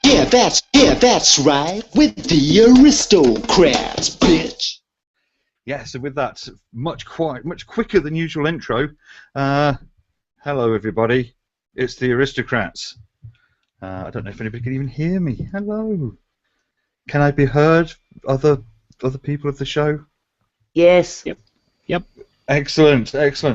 that's right. With the aristocrats, bitch. Yes, and with that much quicker than usual intro, hello everybody, it's the aristocrats. I don't know if anybody can even hear me. Hello. Can I be heard? Other people of the show? Yes. Yep. Excellent.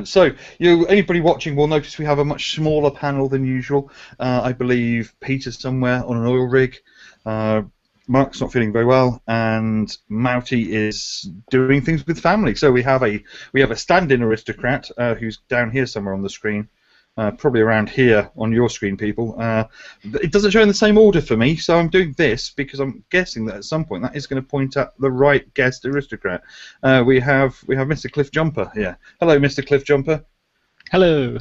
So, anybody watching will notice we have a much smaller panel than usual. I believe Peter's somewhere on an oil rig. Mark's not feeling very well, and Mouty is doing things with family. So we have a stand-in aristocrat who's down here somewhere on the screen. Probably around here on your screen, people. It doesn't show in the same order for me, so I'm doing this because I'm guessing that at some point that is going to point at the right guest aristocrat. We have Mr. Cliff Jumper here. Hello, Mr. Cliff Jumper. Hello.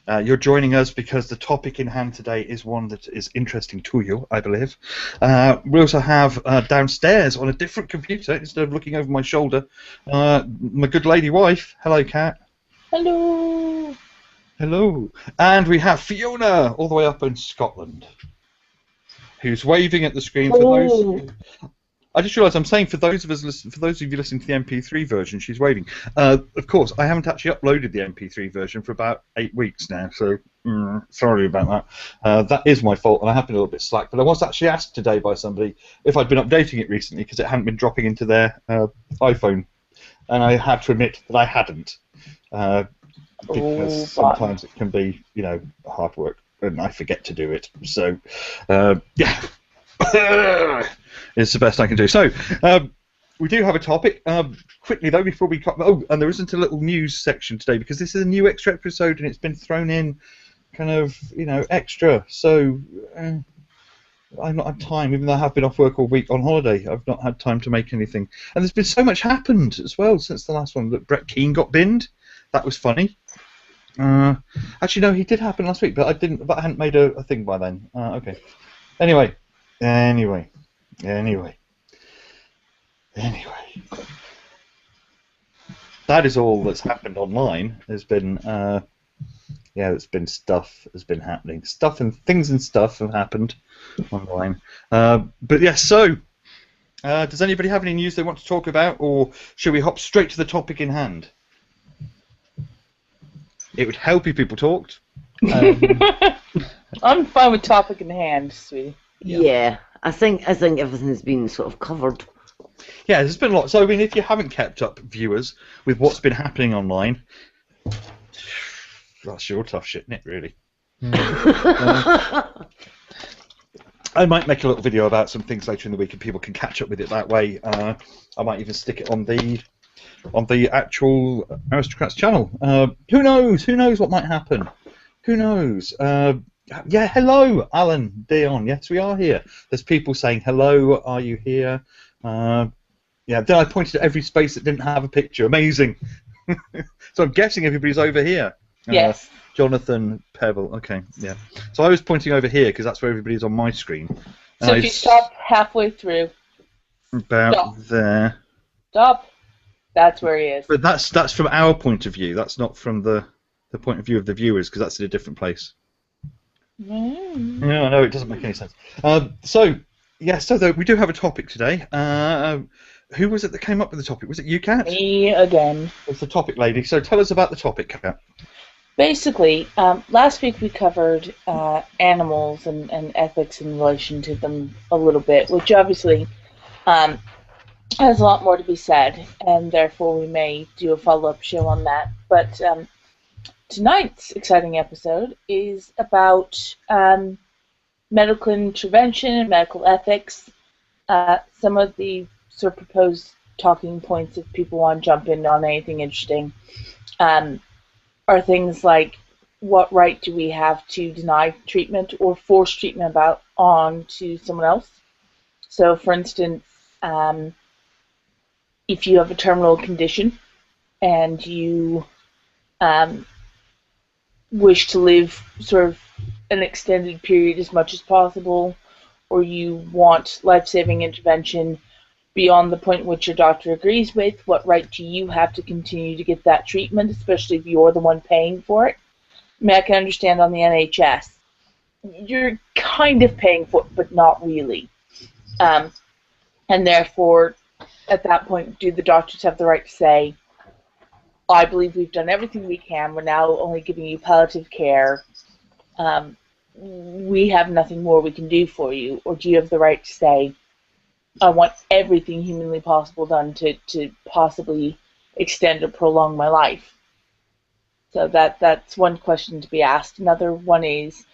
You're joining us because the topic in hand today is one that is interesting to you, I believe. We also have downstairs on a different computer, instead of looking over my shoulder, my good lady wife. Hello, Kat. Hello. Hello, and we have Fiona all the way up in Scotland, who's waving at the screen. For those, I just realised I'm saying for those of you listening to the MP3 version, she's waving. Of course, I haven't actually uploaded the MP3 version for about 8 weeks now, so sorry about that. That is my fault, and I have been a little bit slack. But I was actually asked today by somebody if I'd been updating it recently because it hadn't been dropping into their iPhone, and I had to admit that I hadn't. Because sometimes it can be, hard work, and I forget to do it. So, yeah, it's the best I can do. So, we do have a topic. Quickly though, before we and there isn't a little news section today because this is a new extra episode and it's been thrown in, kind of, extra. So, I've not had time, even though I have been off work all week on holiday. I've not had time to make anything, and there's been so much happened as well since the last one. That Brett Keane got binned. That was funny. Actually, no, he did happen last week, but I hadn't made a thing by then. Okay. Anyway. That is all that's happened online. There's been, it's been stuff has been happening. Stuff have happened online. But yes, so does anybody have any news they want to talk about, or should we hop straight to the topic in hand? It would help if people talked. I'm fine with topic in hand, sweetie. Yeah, I think everything's been sort of covered. Yeah, there's been a lot. So I mean, if you haven't kept up, viewers, with what's been happening online, that's your tough shit, isn't it? Really. I might make a little video about some things later in the week, and people can catch up with it that way. I might even stick it on the actual Aristocrats channel. Who knows? Who knows what might happen? Who knows? Yeah, hello, Alan, Dion. Yes, we are here. There's people saying, hello, are you here? Yeah, then I pointed at every space that didn't have a picture. Amazing. So I'm guessing everybody's over here. Yes. Jonathan Pebble. Okay, yeah. So I was pointing over here because that's where everybody's on my screen. So if you stop halfway through. About there. Stop. That's where he is. But that's from our point of view. That's not from the point of view of the viewers, because that's in a different place. Yeah, I know, it doesn't make any sense. So we do have a topic today. Who was it that came up with the topic? Was it you, Kat? Me again. It's the topic lady. So tell us about the topic, Kat. Basically, last week we covered animals and ethics in relation to them a little bit, which obviously has a lot more to be said, and therefore we may do a follow-up show on that. But tonight's exciting episode is about medical intervention and medical ethics. Some of the sort of proposed talking points, if people want to jump in on anything interesting, are things like, what right do we have to deny treatment or force treatment on to someone else? So, for instance, if you have a terminal condition and you wish to live sort of an extended period as much as possible, or you want life-saving intervention beyond the point which your doctor agrees with, what right do you have to continue to get that treatment, especially if you're the one paying for it? I mean, I can understand on the NHS you're kind of paying for it, but not really. And therefore, at that point, do the doctors have the right to say, I believe we've done everything we can, we're now only giving you palliative care, we have nothing more we can do for you? Or do you have the right to say, I want everything humanly possible done to possibly extend or prolong my life? So that's one question to be asked. Another one is,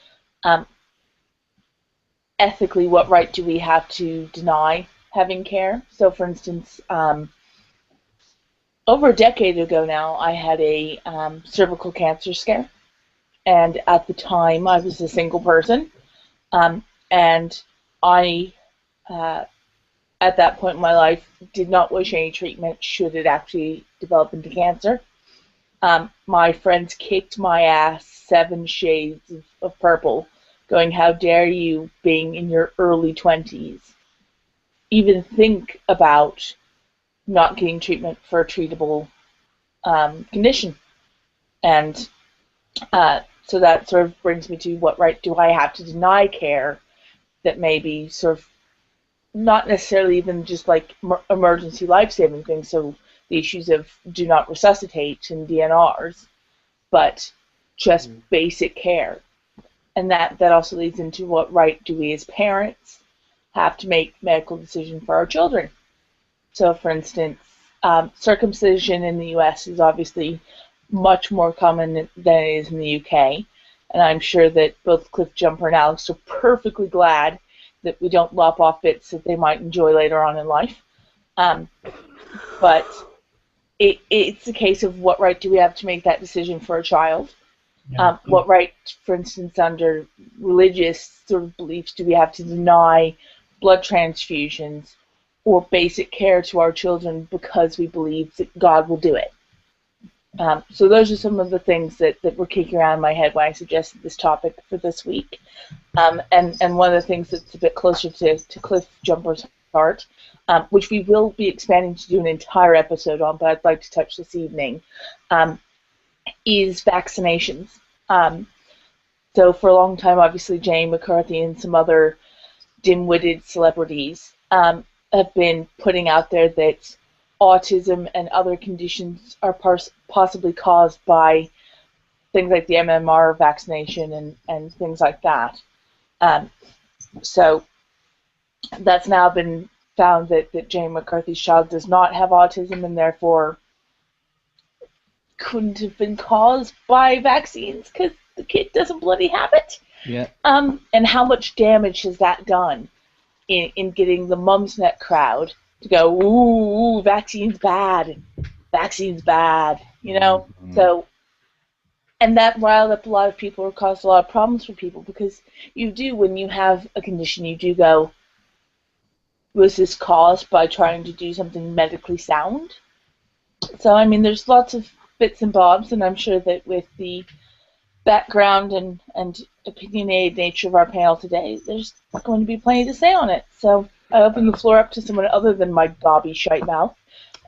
ethically, what right do we have to deny having care? So, for instance, over a decade ago now, I had a cervical cancer scare, and at the time I was a single person, and I, at that point in my life, did not wish any treatment should it actually develop into cancer. My friends kicked my ass 7 shades of purple, going, how dare you, being in your early 20s, even think about not getting treatment for a treatable condition. And so that sort of brings me to, what right do I have to deny care that may be sort of not necessarily even just like emergency life-saving things, so the issues of do not resuscitate and DNRs, but just basic care. And that also leads into, what right do we as parents have to make medical decisions for our children? So, for instance, circumcision in the US is obviously much more common than it is in the UK, and I'm sure that both Cliff Jumper and Alex are perfectly glad that we don't lop off bits that they might enjoy later on in life. But it's a case of, what right do we have to make that decision for a child? Yeah. What right, for instance, under religious sort of beliefs, do we have to deny blood transfusions or basic care to our children because we believe that God will do it? So those are some of the things that were kicking around in my head when I suggested this topic for this week. And one of the things that's a bit closer to Cliff Jumper's heart, which we will be expanding to do an entire episode on, but I'd like to touch this evening, is vaccinations. So for a long time, obviously, Jane McCarthy and some other dim-witted celebrities have been putting out there that autism and other conditions are possibly caused by things like the MMR vaccination and things like that. So that's now been found that Jane McCarthy's child does not have autism, and therefore couldn't have been caused by vaccines because the kid doesn't bloody have it. Yeah. And how much damage has that done in getting the Mumsnet crowd to go, ooh, vaccines bad, you know? Mm-hmm. So, and that riled up a lot of people or caused a lot of problems for people, because you do, when you have a condition, you do go, was this caused by trying to do something medically sound? So, I mean, there's lots of bits and bobs, and I'm sure that with the background and opinionated nature of our panel today, there's going to be plenty to say on it. So I open the floor up to someone other than my gobby shite mouth.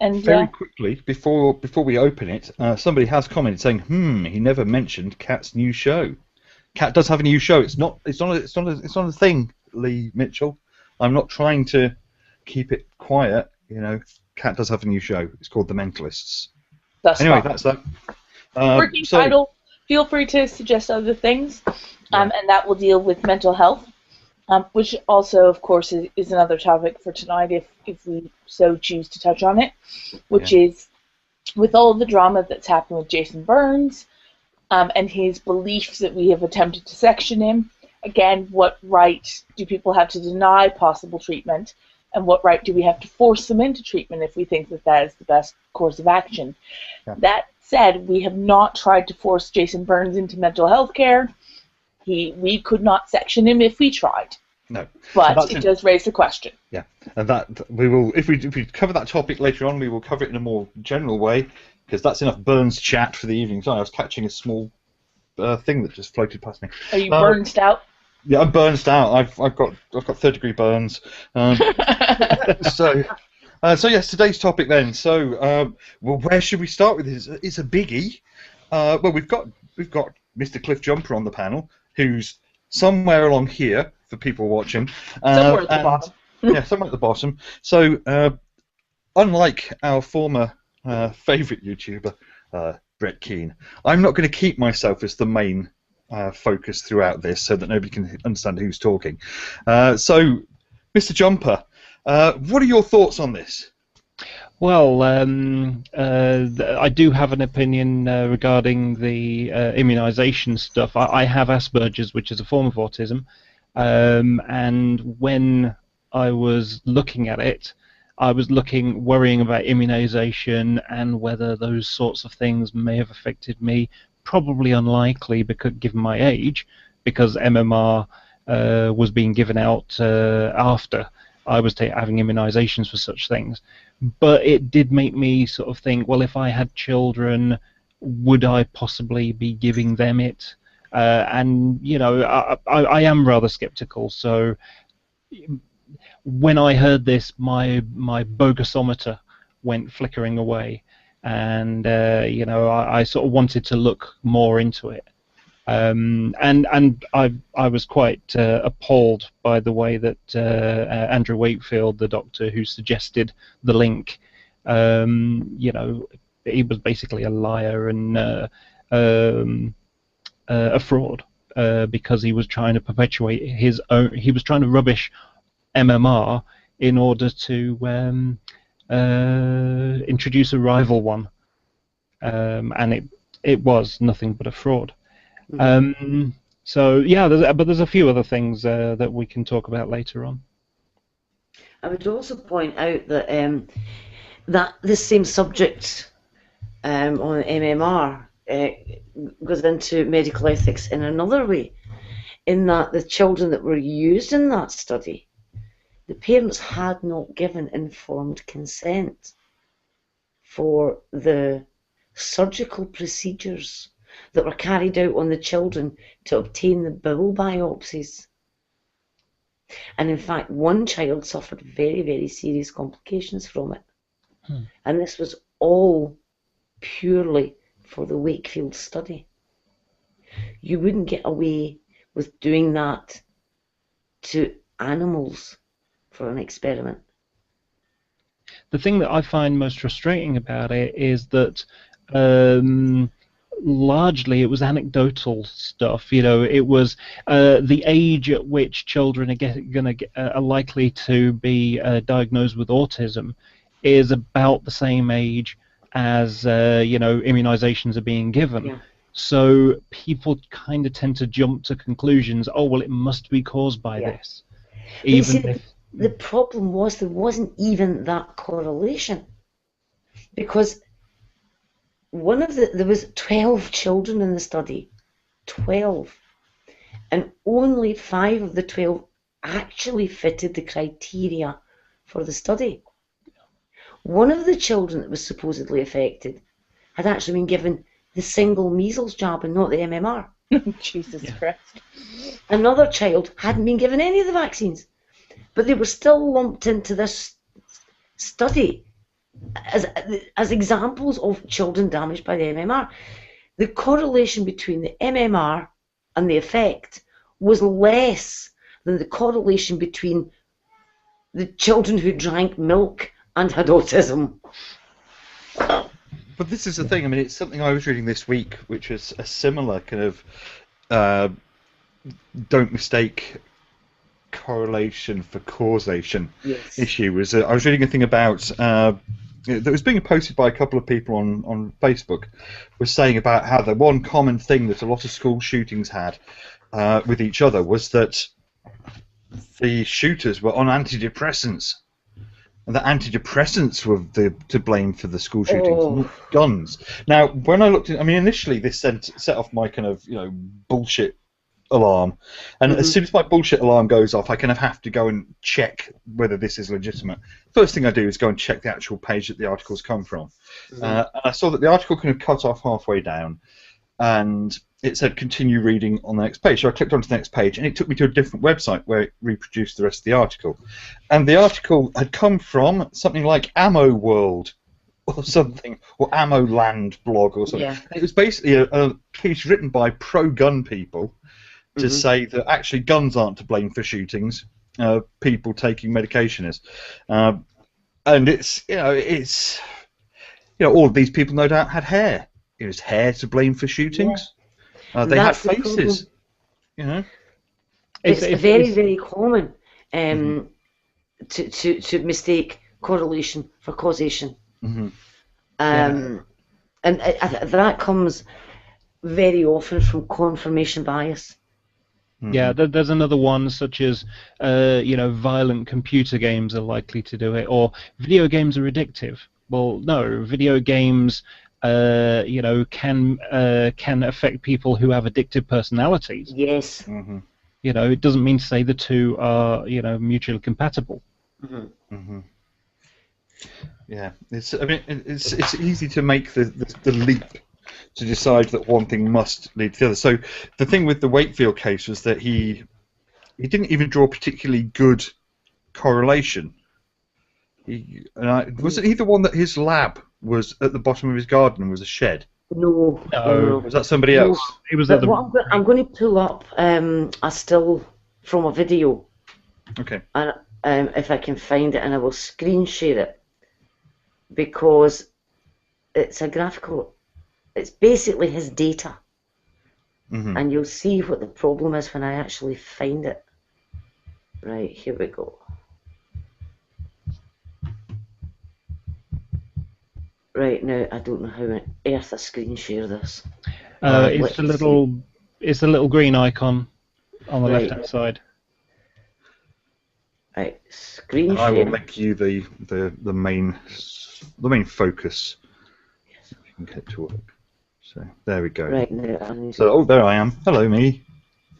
And very quickly, before we open it, somebody has commented saying, he never mentioned Kat's new show. Kat does have a new show. It's not a thing, Lee Mitchell. I'm not trying to keep it quiet. You know, Kat does have a new show. It's called The Mentalists. Anyway, that's that. Working title. Feel free to suggest other things, and that will deal with mental health, which also, of course, is another topic for tonight if we so choose to touch on it, which is, with all of the drama that's happened with Jason Burns and his beliefs that we have attempted to section him, again, what right do people have to deny possible treatment, and what right do we have to force them into treatment if we think that is the best course of action? Yeah. That said, we have not tried to force Jason Burns into mental health care. We could not section him if we tried. No, but it does raise the question. Yeah, and that we will, if we cover that topic later on, we will cover it in a more general way, because that's enough Burns chat for the evening. So I was catching a small thing that just floated past me. Are you burnsed out? Yeah, I'm burnsed out. I've got 3rd-degree burns. So yes, today's topic then. So well, where should we start with this? It's a biggie. Well, we've got Mr. Cliff Jumper on the panel, who's somewhere along here for people watching. Somewhere at the bottom. Yeah, somewhere at the bottom. So, unlike our former favourite YouTuber, Brett Keane, I'm not going to keep myself as the main focus throughout this so that nobody can understand who's talking. So, Mr. Jumper, what are your thoughts on this? Well, I do have an opinion regarding the immunisation stuff. I have Asperger's, which is a form of autism, and when I was looking at it, I was worrying about immunisation and whether those sorts of things may have affected me. Probably unlikely, because given my age, because MMR was being given out after I was having immunisations for such things. But it did make me sort of think, well, if I had children, would I possibly be giving them it? And, you know, I am rather sceptical. So when I heard this, my bogusometer went flickering away. And, you know, I sort of wanted to look more into it. And I was quite appalled by the way that Andrew Wakefield, the doctor who suggested the link, you know, he was basically a liar and a fraud because he was trying to perpetuate his own. He was trying to rubbish MMR in order to introduce a rival one, and it was nothing but a fraud. So yeah, but there's a few other things that we can talk about later on. I would also point out that that this same subject on MMR goes into medical ethics in another way, in that the children that were used in that study, the parents had not given informed consent for the surgical procedures that were carried out on the children to obtain the bowel biopsies. And in fact, one child suffered very, very serious complications from it. And this was all purely for the Wakefield study. You wouldn't get away with doing that to animals for an experiment. The thing that I find most frustrating about it is that largely it was anecdotal stuff. You know, it was the age at which children are likely to be diagnosed with autism is about the same age as you know, immunizations are being given. Yeah. So people kind of tend to jump to conclusions. Oh well, it must be caused by this. Even if the problem was there wasn't even that correlation, because there was 12 children in the study, 12, and only 5 of the 12 actually fitted the criteria for the study. One of the children that was supposedly affected had actually been given the single measles jab and not the MMR. Jesus Christ. Another child hadn't been given any of the vaccines, but they were still lumped into this study as examples of children damaged by the MMR. The correlation between the MMR and the effect was less than the correlation between the children who drank milk and had autism. But this is the thing. I mean, it's something I was reading this week, which was a similar kind of don't mistake correlation for causation issue. I was reading a thing about that was being posted by a couple of people on Facebook, was saying about how the one common thing that a lot of school shootings had with each other was that the shooters were on antidepressants. And the antidepressants were to blame for the school shootings, not guns. Now, when I looked at, I mean, initially this set off my kind of, you know, bullshit alarm, and as soon as my bullshit alarm goes off, I kind of have to go and check whether this is legitimate. First thing I do is go and check the actual page that the articles come from. And I saw that the article kind of cut off halfway down, and it said continue reading on the next page. So I clicked onto the next page, and it took me to a different website where it reproduced the rest of the article. And the article had come from something like Ammo World or something, or Ammo Land blog or something. Yeah. It was basically a piece written by pro-gun people to say that actually guns aren't to blame for shootings. People taking medication is, and it's all of these people no doubt had hair. It was hair to blame for shootings. They had That's the faces. It's very, very common to mistake correlation for causation. And that comes very often from confirmation bias. Yeah, there's another one such as, violent computer games are likely to do it, or video games are addictive. Well, no, video games, can affect people who have addictive personalities. Yes. It doesn't mean to say the two are, mutually compatible. Yeah, it's easy to make the leap to decide that one thing must lead to the other. So the thing with the Wakefield case was that he didn't even draw a particularly good correlation. Wasn't he the one that his lab was at the bottom of his garden and was a shed? No. Was that somebody else? He was I'm going to pull up a still from a video. Okay. And if I can find it, and I will screen share it, because it's a graphical. It's basically his data, and you'll see what the problem is when I actually find it. Right, here we go. Right, now I don't know how on earth I screen share this. It's the little green icon on the left-hand side. Right, screen share. I will make you the main focus. Yes. If you can get it to work. So there we go. Right now. So there I am. Hello me.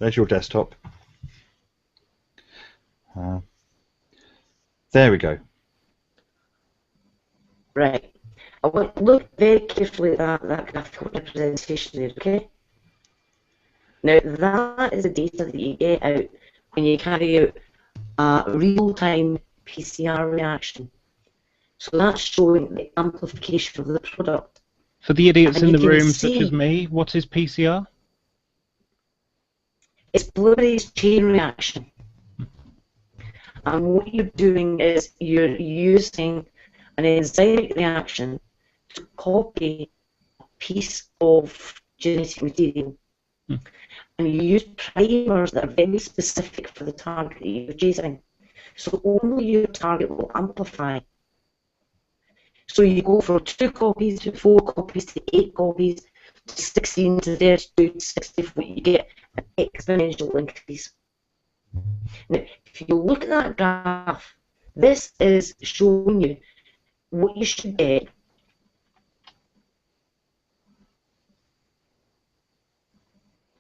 There's your desktop. There we go. Right. I want to look very carefully at that graphical representation there, okay? Now that is the data that you get out when you carry out a real-time PCR reaction. So that's showing the amplification of the product. For the idiots And in you the can room, see- such as me, what is PCR? It's polymerase chain reaction. And what you're doing is you're using an enzymatic reaction to copy a piece of genetic material. And you use primers that are very specific for the target that you're chasing. So only your target will amplify. So you go from 2 copies to 4 copies to 8 copies to 16 to 32 to 64. You get an exponential increase. Now, if you look at that graph, this is showing you what you should get.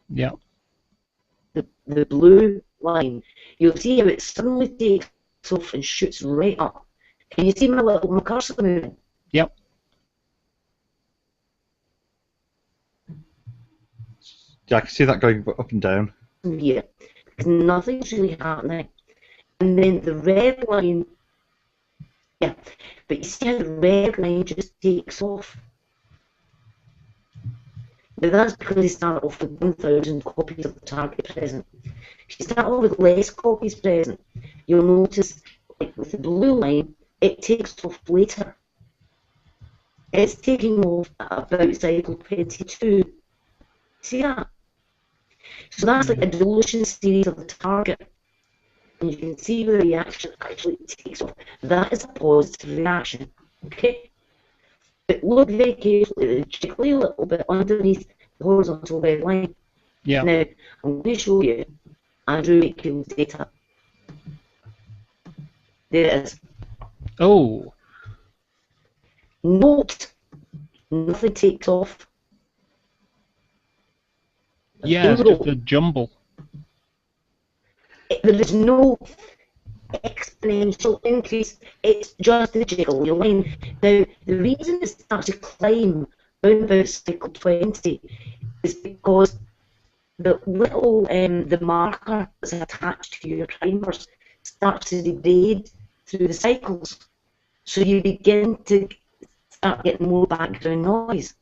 Yeah. The blue line. You'll see how it suddenly takes off and shoots right up. Can you see my cursor moving? Yep. Yeah, I can see that going up and down. Yeah, because nothing's really happening. And then the red line, yeah, but you see how the red line just takes off? Now that's because they start off with 1,000 copies of the target present. If you start off with less copies present, you'll notice, like with the blue line, it takes off later. It's taking off at about cycle 22. See that? So that's like a dilution series of the target. And you can see where the reaction actually takes off. That is a positive reaction. Okay? But look very carefully, particularly a little bit underneath the horizontal red line. Yeah. Now, I'm going to show you Andrew Wakefield's data. There it is. Oh. Note, nothing takes off. Yeah, it's Zero. just a jumble. There is no exponential increase, it's just a jiggly line. Now, the reason it starts to climb round about cycle 20 is because the little the marker that's attached to your primers starts to degrade through the cycles. So you begin to start getting more background noise.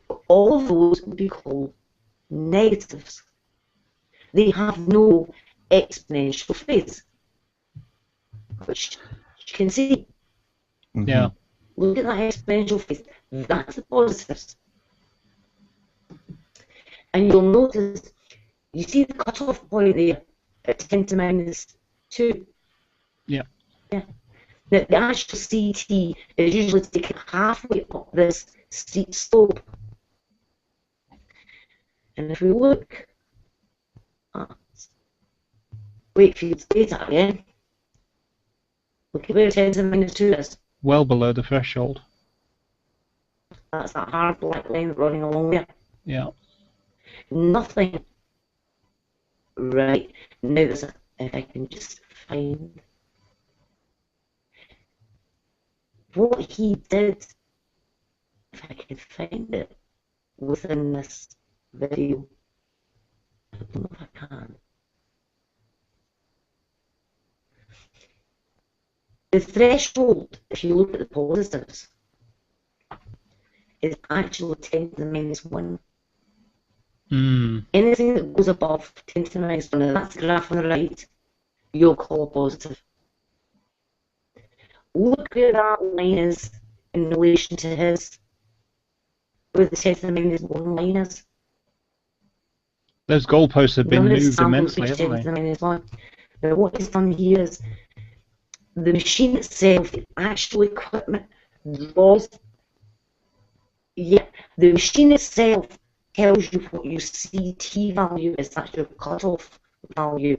But all of those would be called negatives. they have no exponential phase, which you can see. Yeah. Look at that exponential phase. That's the positives. And you'll notice, you see the cutoff point there at 10 to minus 2. Yeah. Yeah. Now, the actual CT is usually taken halfway up this steep slope. And if we look at Wakefield's data again, look at where 10 to the minus 2 is. Well below the threshold. That's that hard black line running along there. Yeah. Nothing. Right. Now, if I can just find what he did, if I can find it within this video. I don't know if I can. The threshold, if you look at the positives, is actually 10 to the minus 1. Anything that goes above 10 to the minus 1, and that's the graph on the right, you'll call a positive. Look where that line is in relation to his, where the 10 to the minus 1 line is. Those goalposts have been None of his moved samples immensely, reach 10 to haven't the they? minus 1. Now what he's done here is, the machine itself, the actual equipment, draws. Yeah, the machine itself tells you what your CT value is. That's your cutoff value.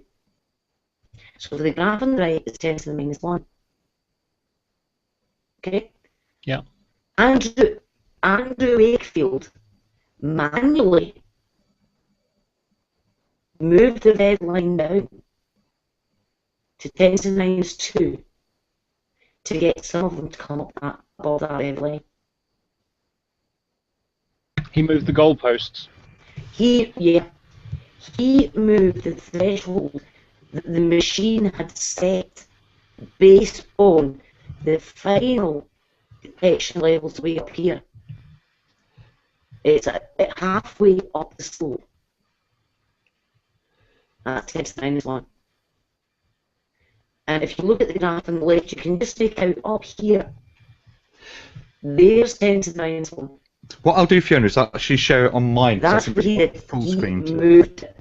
So the graph on the right is 10 to the minus 1. Okay? Yeah. Andrew Wakefield manually moved the red line down to 10 to the minus 2 to get some of them to come up above that red line. He moved the goalposts. He moved the threshold that the machine had set based on the final detection levels way up here. It's at halfway up the slope. That's 10 to the minus 1. And if you look at the graph on the left, you can just make out up here. There's 10 to the minus 1. What I'll do, Fiona, is I'll actually share it on mine. That's so I what he did. full He screen. moved it.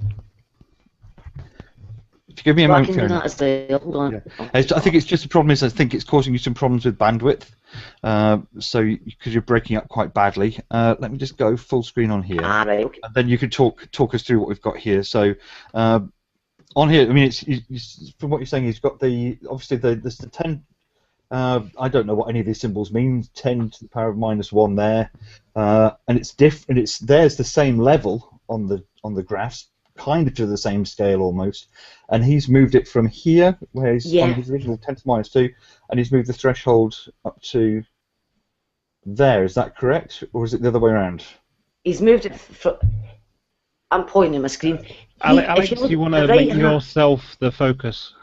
If you give me a So I moment, can do Fiona. that as well. Hold on. Yeah. I think it's just the problem is I think it's causing you some problems with bandwidth. So because you're breaking up quite badly. Let me just go full screen on here, Ah, right, okay. and then you can talk us through what we've got here. So on here, I mean, it's from what you're saying, he's got obviously there's the 10. I don't know what any of these symbols mean. 10 to the power of minus 1 there, and it's different. There's the same level on the graphs, kind of to the same scale almost, and he's moved it from here, where he's on his original 10 to minus 2, and he's moved the threshold up to there. Is that correct, or is it the other way around? He's moved it from. I'm pointing at my screen. Alex, do you want to make yourself the focus?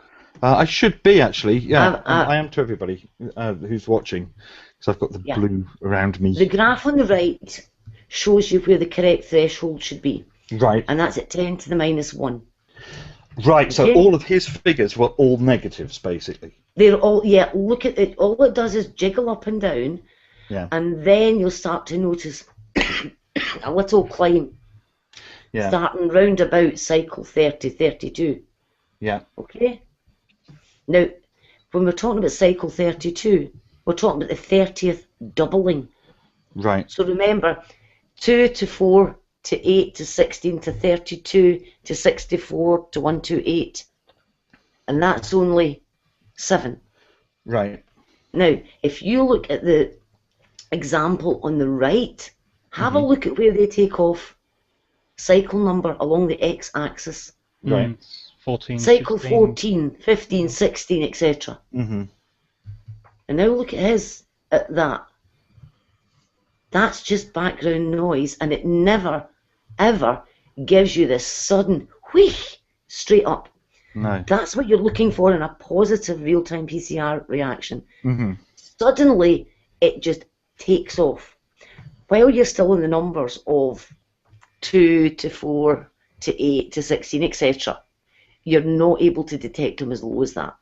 I should be actually. Yeah, I am to everybody who's watching, because I've got the blue around me. The graph on the right shows you where the correct threshold should be. Right. And that's at 10 to the minus 1. Right, so all of his figures were all negatives, basically. They're all, look at it. All it does is jiggle up and down. Yeah. And then you'll start to notice a little climb. Yeah. Starting round about cycle 30, 32. Yeah. Okay? Now, when we're talking about cycle 32, we're talking about the 30th doubling. Right. So remember, 2 to 4 to 8 to 16 to 32 to 64 to 128. And that's only 7. Right. Now, if you look at the example on the right, have a look at where they take off cycle number along the x-axis. Right. 14, Cycle 15. 14, 15, 16, etc. Mm-hmm. And now look at his, at that. That's just background noise, and it never, ever gives you this sudden whoosh straight up. No. That's what you're looking for in a positive real-time PCR reaction. Mm-hmm. Suddenly, it just takes off. While you're still in the numbers of 2 to 4 to 8 to 16, etc. You're not able to detect them as low as that.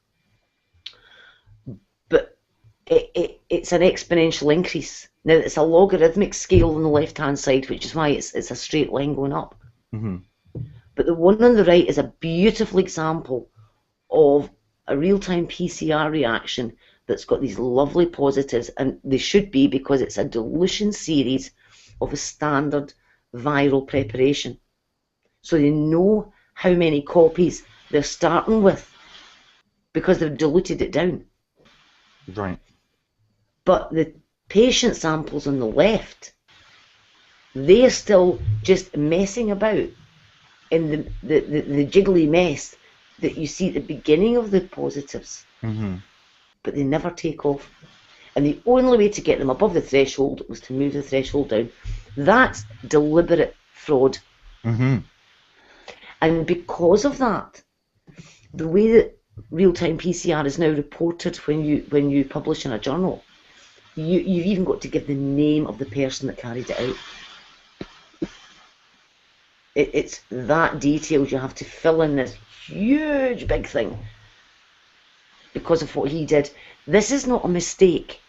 But it's an exponential increase. Now, it's a logarithmic scale on the left-hand side, which is why it's a straight line going up. Mm-hmm. But the one on the right is a beautiful example of a real-time PCR reaction that's got these lovely positives, and they should be, because it's a dilution series of a standard viral preparation. So they know how many copies they're starting with because they've diluted it down. Right. But the patient samples on the left, they're still just messing about in the jiggly mess that you see at the beginning of the positives. Mm-hmm. But they never take off. And the only way to get them above the threshold was to move the threshold down. That's deliberate fraud. Mm-hmm. And because of that, the way that real-time PCR is now reported when you publish in a journal, you've even got to give the name of the person that carried it out. It's that detailed. You have to fill in this huge big thing because of what he did. This is not a mistake.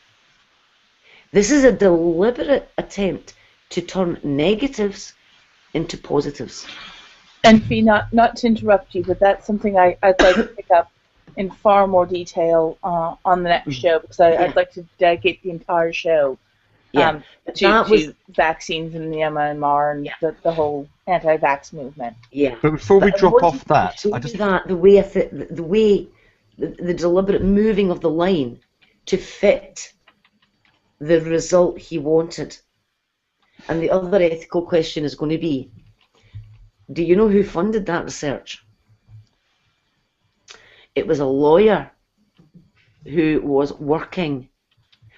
This is a deliberate attempt to turn negatives into positives. And Fee, not to interrupt you, but that's something I'd like to pick up in far more detail on the next show, because I'd like to dedicate the entire show to vaccines in the MMR and the whole anti-vax movement. Yeah. But before we drop off that, I just the way the deliberate moving of the line to fit the result he wanted. And the other ethical question is going to be, do you know who funded that research? It was a lawyer who was working.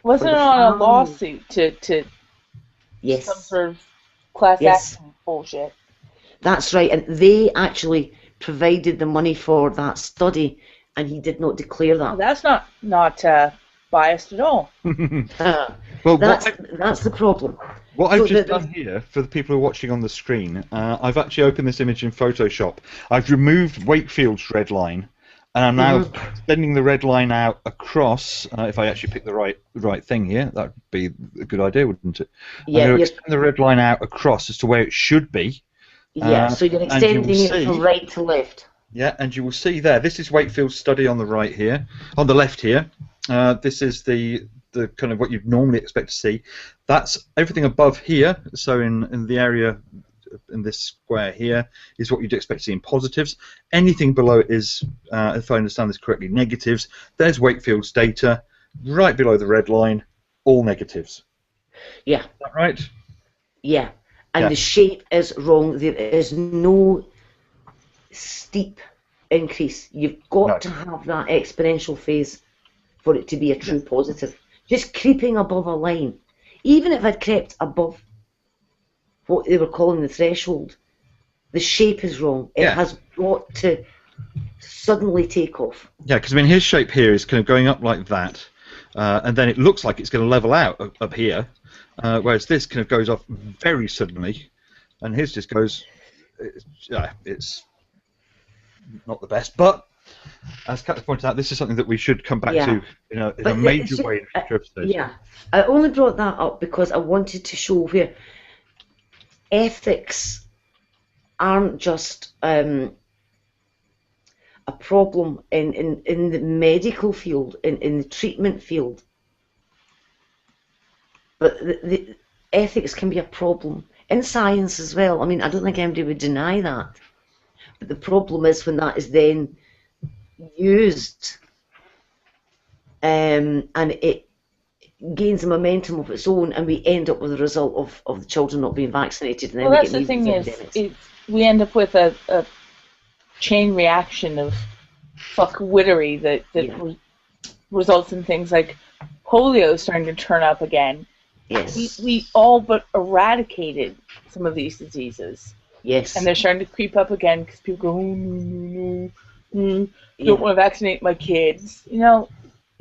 Wasn't it on a lawsuit to yes. some sort of class action bullshit? That's right, and they actually provided the money for that study, and he did not declare that. Well, that's not biased at all. Well, that's the problem. What I've just done here, for the people who are watching on the screen, I've actually opened this image in Photoshop. I've removed Wakefield's red line, and I'm now extending the red line out across. If I actually pick the right thing here, that would be a good idea, wouldn't it? Yeah, I'm going to extend the red line out across as to where it should be. Yeah, so you're extending it from right to left. Yeah, and you will see there, this is Wakefield's study on the right here, on the left here. This is the kind of what you'd normally expect to see. That's everything above here, so in the area in this square here is what you'd expect to see in positives. Anything below it is, if I understand this correctly, negatives. There's Wakefield's data. Right below the red line, all negatives. Yeah. Is that right? Yeah. And the shape is wrong. There is no steep increase. You've got to have that exponential phase for it to be a true positive. Just creeping above a line, even if it crept above what they were calling the threshold, the shape is wrong. It has got to suddenly take off. Yeah, because I mean his shape here is kind of going up like that, and then it looks like it's going to level out up here, whereas this kind of goes off very suddenly, and his just goes. It's not the best, but as Kat pointed out, this is something that we should come back to in a major way in future episodes. Yeah, I only brought that up because I wanted to show where ethics aren't just a problem in the medical field, in the treatment field, but the ethics can be a problem in science as well. I mean, I don't think anybody would deny that, but the problem is when that is then used and it gains a momentum of its own, and we end up with the result of the children not being vaccinated. And then that's the thing is we end up with a chain reaction of fuckwittery that results in things like polio starting to turn up again. Yes. We all but eradicated some of these diseases. Yes. And they're starting to creep up again because people go, no, don't want to vaccinate my kids. You know,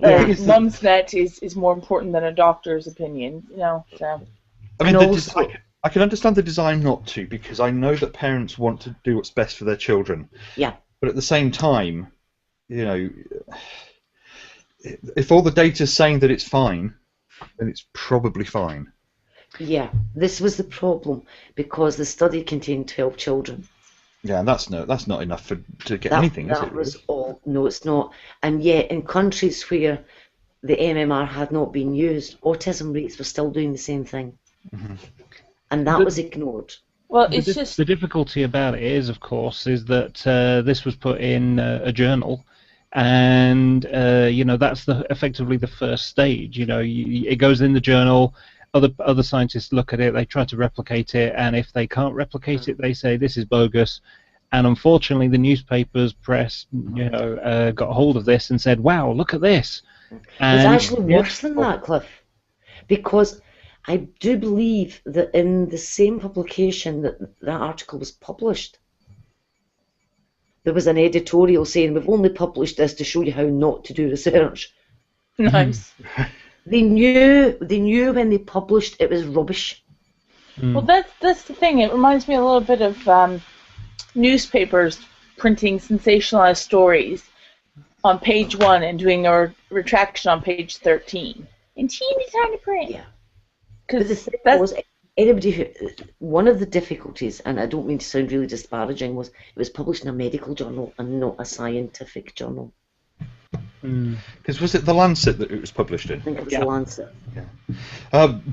mum's net is more important than a doctor's opinion. You know, so. I mean, I can understand the design not to, because I know that parents want to do what's best for their children. Yeah. But at the same time, you know, if all the data's saying that it's fine, then it's probably fine. Yeah, this was the problem because the study contained 12 children. Yeah, and that's not enough to get That, anything, is that it? was Really? all. No, it's not. And yet, in countries where the MMR had not been used, autism rates were still doing the same thing. Mm-hmm. And that was ignored. Well, it's just The difficulty about it is, of course, is that this was put in a journal, and you know, that's effectively the first stage. You know, it goes in the journal. Other scientists look at it, they try to replicate it, and if they can't replicate it, they say this is bogus. And unfortunately, the newspapers, press, you know, got hold of this and said, "Wow, look at this." And It's actually worse than that, Cliff, because I do believe that in the same publication that article was published, there was an editorial saying, "We've only published this to show you how not to do research." nice. They knew when they published it was rubbish. Well, that's the thing. It reminds me a little bit of newspapers printing sensationalized stories on page 1 and doing a retraction on page 13 in teeny tiny print. Yeah. But the Because thing that's was, anybody who, one of the difficulties, and I don't mean to sound really disparaging, was it was published in a medical journal and not a scientific journal. Because was it the Lancet that it was published in? I think it was the Lancet.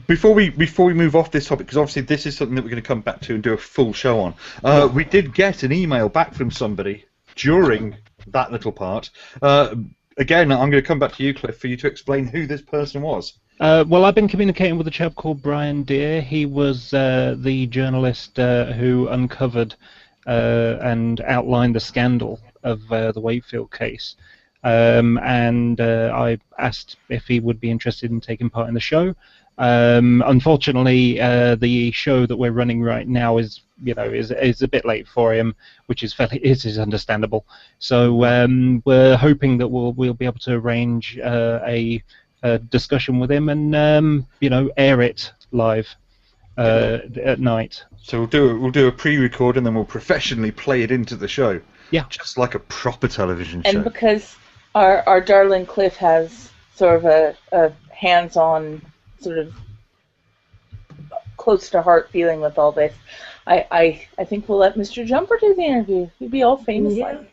Before we move off this topic, because obviously this is something that we're going to come back to and do a full show on. We did get an email back from somebody during that little part. Again, I'm going to come back to you, Cliff, for you to explain who this person was. Well, I've been communicating with a chap called Brian Deere. He was the journalist who uncovered and outlined the scandal of the Wakefield case. And I asked if he would be interested in taking part in the show. Unfortunately, the show that we're running right now is a bit late for him, which is is understandable. So we're hoping that we'll be able to arrange a discussion with him and air it live at night. So we'll do a pre-record and then we'll professionally play it into the show. Yeah, just like a proper television show. and because our darling Cliff has sort of a hands-on, sort of close to heart feeling with all this, I think we'll let Mr. Jumper do the interview. He'd be all famous. Yeah. Like.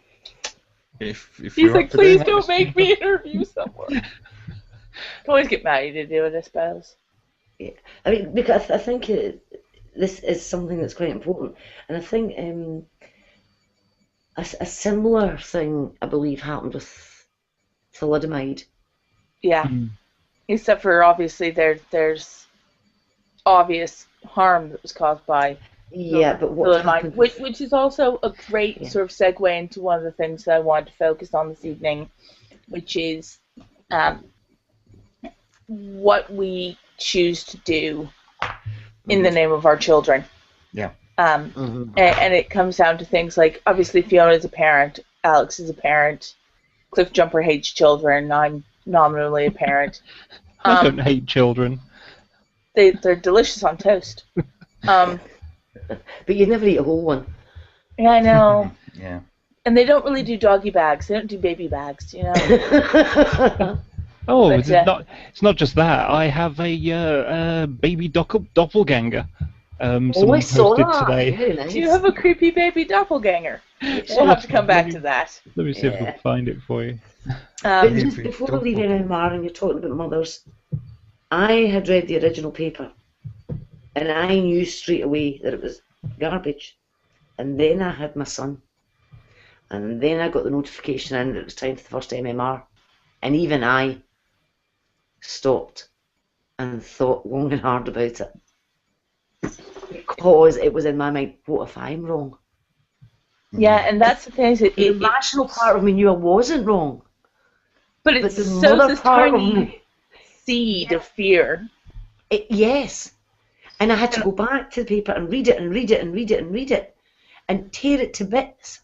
If He's you're like, up to doing please that, don't Mr. make me interview someone. Can always get Maddie to do it, I suppose. Yeah. I mean, because I think this is something that's quite important, and I think a similar thing, I believe, happened with thalidomide. Yeah. Except for obviously there's obvious harm that was caused by Yeah, but what thalidomide, happened? which is also a great Yeah. sort of segue into one of the things that I wanted to focus on this evening, which is what we choose to do in the name of our children. Yeah. And it comes down to things like, obviously Fiona is a parent, Alex is a parent, Cliff Jumper hates children, I'm nominally a parent. I don't hate children. They're delicious on toast. But you never eat a whole one. Yeah, I know. Yeah. And they don't really do doggy bags. They don't do baby bags, you know. Oh, But, it's not just that. I have a baby doppelganger. I Someone saw posted that. today. Very nice. Do you have a creepy baby doppelganger? We'll have to come back to that. Let me see if I can find it for you. But Um, just before we leave MMR and you're talking about mothers, I had read the original paper and I knew straight away that it was garbage. And then I had my son. And then I got the notification in that it was time for the first MMR. And even I stopped and thought long and hard about it. Because it was in my mind, what if I'm wrong? yeah, and that's the thing. Is The rational part of me knew I wasn't wrong. but But it the sows mother this part of tiny me, seed of fear. yes. And I had to go back to the paper and read it and read it and read it and read it and tear it to bits.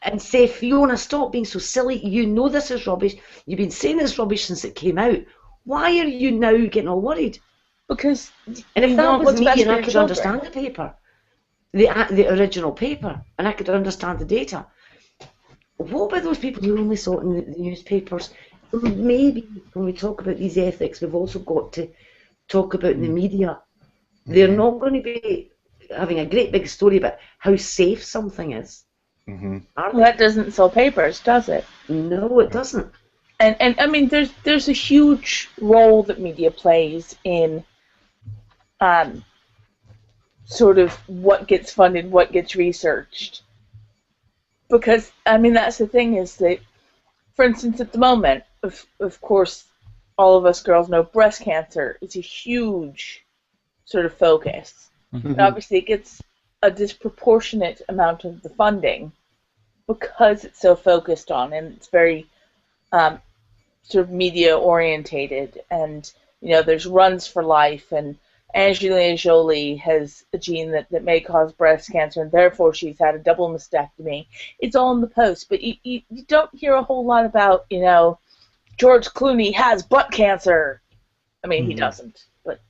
And say, Fiona, stop being so silly. You know this is rubbish. You've been saying this rubbish since it came out. Why are you now getting all worried? because And if you that want was what's me best and for I your could children. understand the paper, the original paper, and I could understand the data, what about those people who only saw it in the newspapers? Maybe when we talk about these ethics, we've also got to talk about the media. They're not going to be having a great big story about how safe something is. Are Well, they? that doesn't sell papers, does it? No, it doesn't. And I mean, there's a huge role that media plays in sort of what gets funded, what gets researched. Because, I mean, that's the thing is that, for instance, at the moment, of course, all of us girls know breast cancer is a huge sort of focus. And obviously, it gets a disproportionate amount of the funding because it's so focused on, and it's very sort of media orientated, and there's runs for life, and Angelina Jolie has a gene that may cause breast cancer, and therefore she's had a double mastectomy. It's all in the post, but you don't hear a whole lot about George Clooney has butt cancer. I mean, he doesn't, but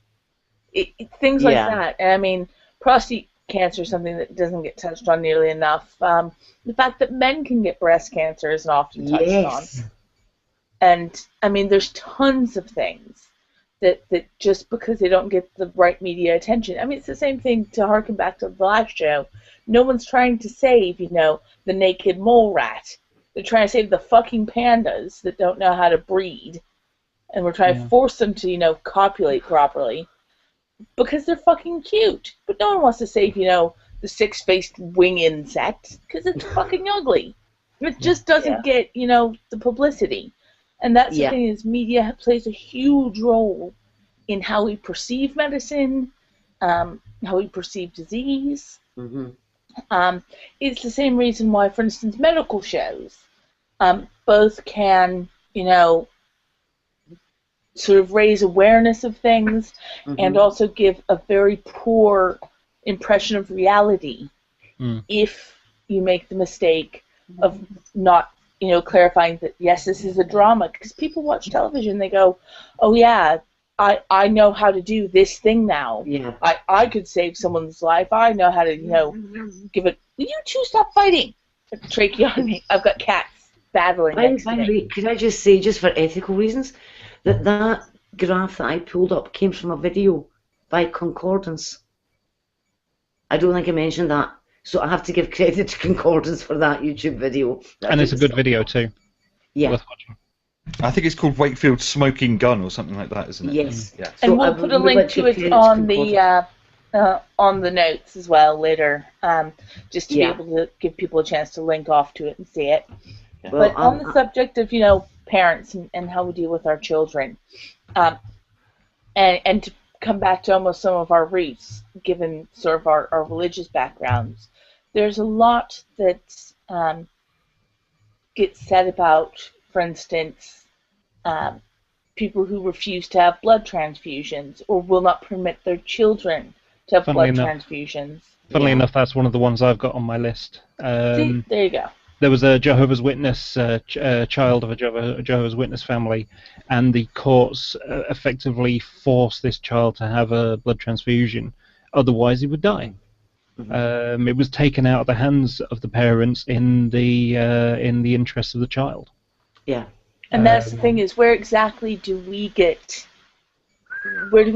things like that. And I mean, prostate cancer is something that doesn't get touched on nearly enough. The fact that men can get breast cancer isn't often touched on. And I mean, there's tons of things that just because they don't get the right media attention. I mean, it's the same thing to harken back to the last show. No one's trying to save, the naked mole rat. They're trying to save the fucking pandas that don't know how to breed. And we're trying to force them to, copulate properly. Because they're fucking cute. But no one wants to save, the six-faced wing insect. Because it's fucking ugly. It just doesn't get, the publicity. And that's the thing is media plays a huge role in how we perceive medicine, how we perceive disease. It's the same reason why, for instance, medical shows both can, sort of raise awareness of things and also give a very poor impression of reality if you make the mistake of not clarifying that, yes, this is a drama, because people watch television, they go, oh yeah, I know how to do this thing now. Yeah. I could save someone's life. I know how to, give it. Will you two stop fighting? Tracheotomy. I've got cats battling next to me. Could I just say, just for ethical reasons, that graph that I pulled up came from a video by Concordance. I don't think I mentioned that. So I have to give credit to Concordance for that YouTube video. And it's a good video too. Yeah. Worth watching. I think it's called Wakefield's Smoking Gun or something like that, isn't it? Yes. Yeah. And So we'll put a link to it on the notes as well later, just to be able to give people a chance to link off to it and see it. Well, But on the subject of parents and how we deal with our children, and to come back to almost some of our roots, given sort of our religious backgrounds, there's a lot that gets said about, for instance, people who refuse to have blood transfusions or will not permit their children to have blood transfusions. Funnily enough, that's one of the ones I've got on my list. See, there you go. There was a Jehovah's Witness child of a Jehovah's Witness family, and the courts effectively forced this child to have a blood transfusion, otherwise he would die. It was taken out of the hands of the parents in the interest of the child. Yeah. And that's the thing is, where exactly do we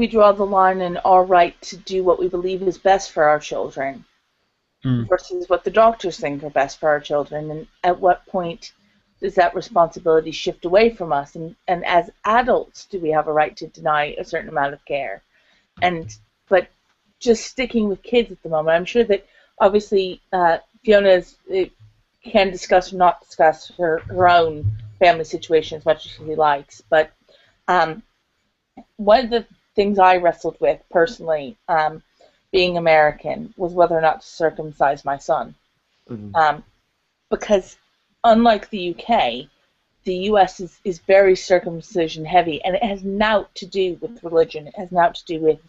draw the line in our right to do what we believe is best for our children versus what the doctors think are best for our children, and at what point does that responsibility shift away from us, and as adults do we have a right to deny a certain amount of care? But just sticking with kids at the moment, I'm sure that obviously Fiona can discuss or not discuss her own family situation as much as she likes, but one of the things I wrestled with personally, being American, was whether or not to circumcise my son. Because unlike the UK, the US is very circumcision heavy, and it has naught to do with religion. It has naught to do with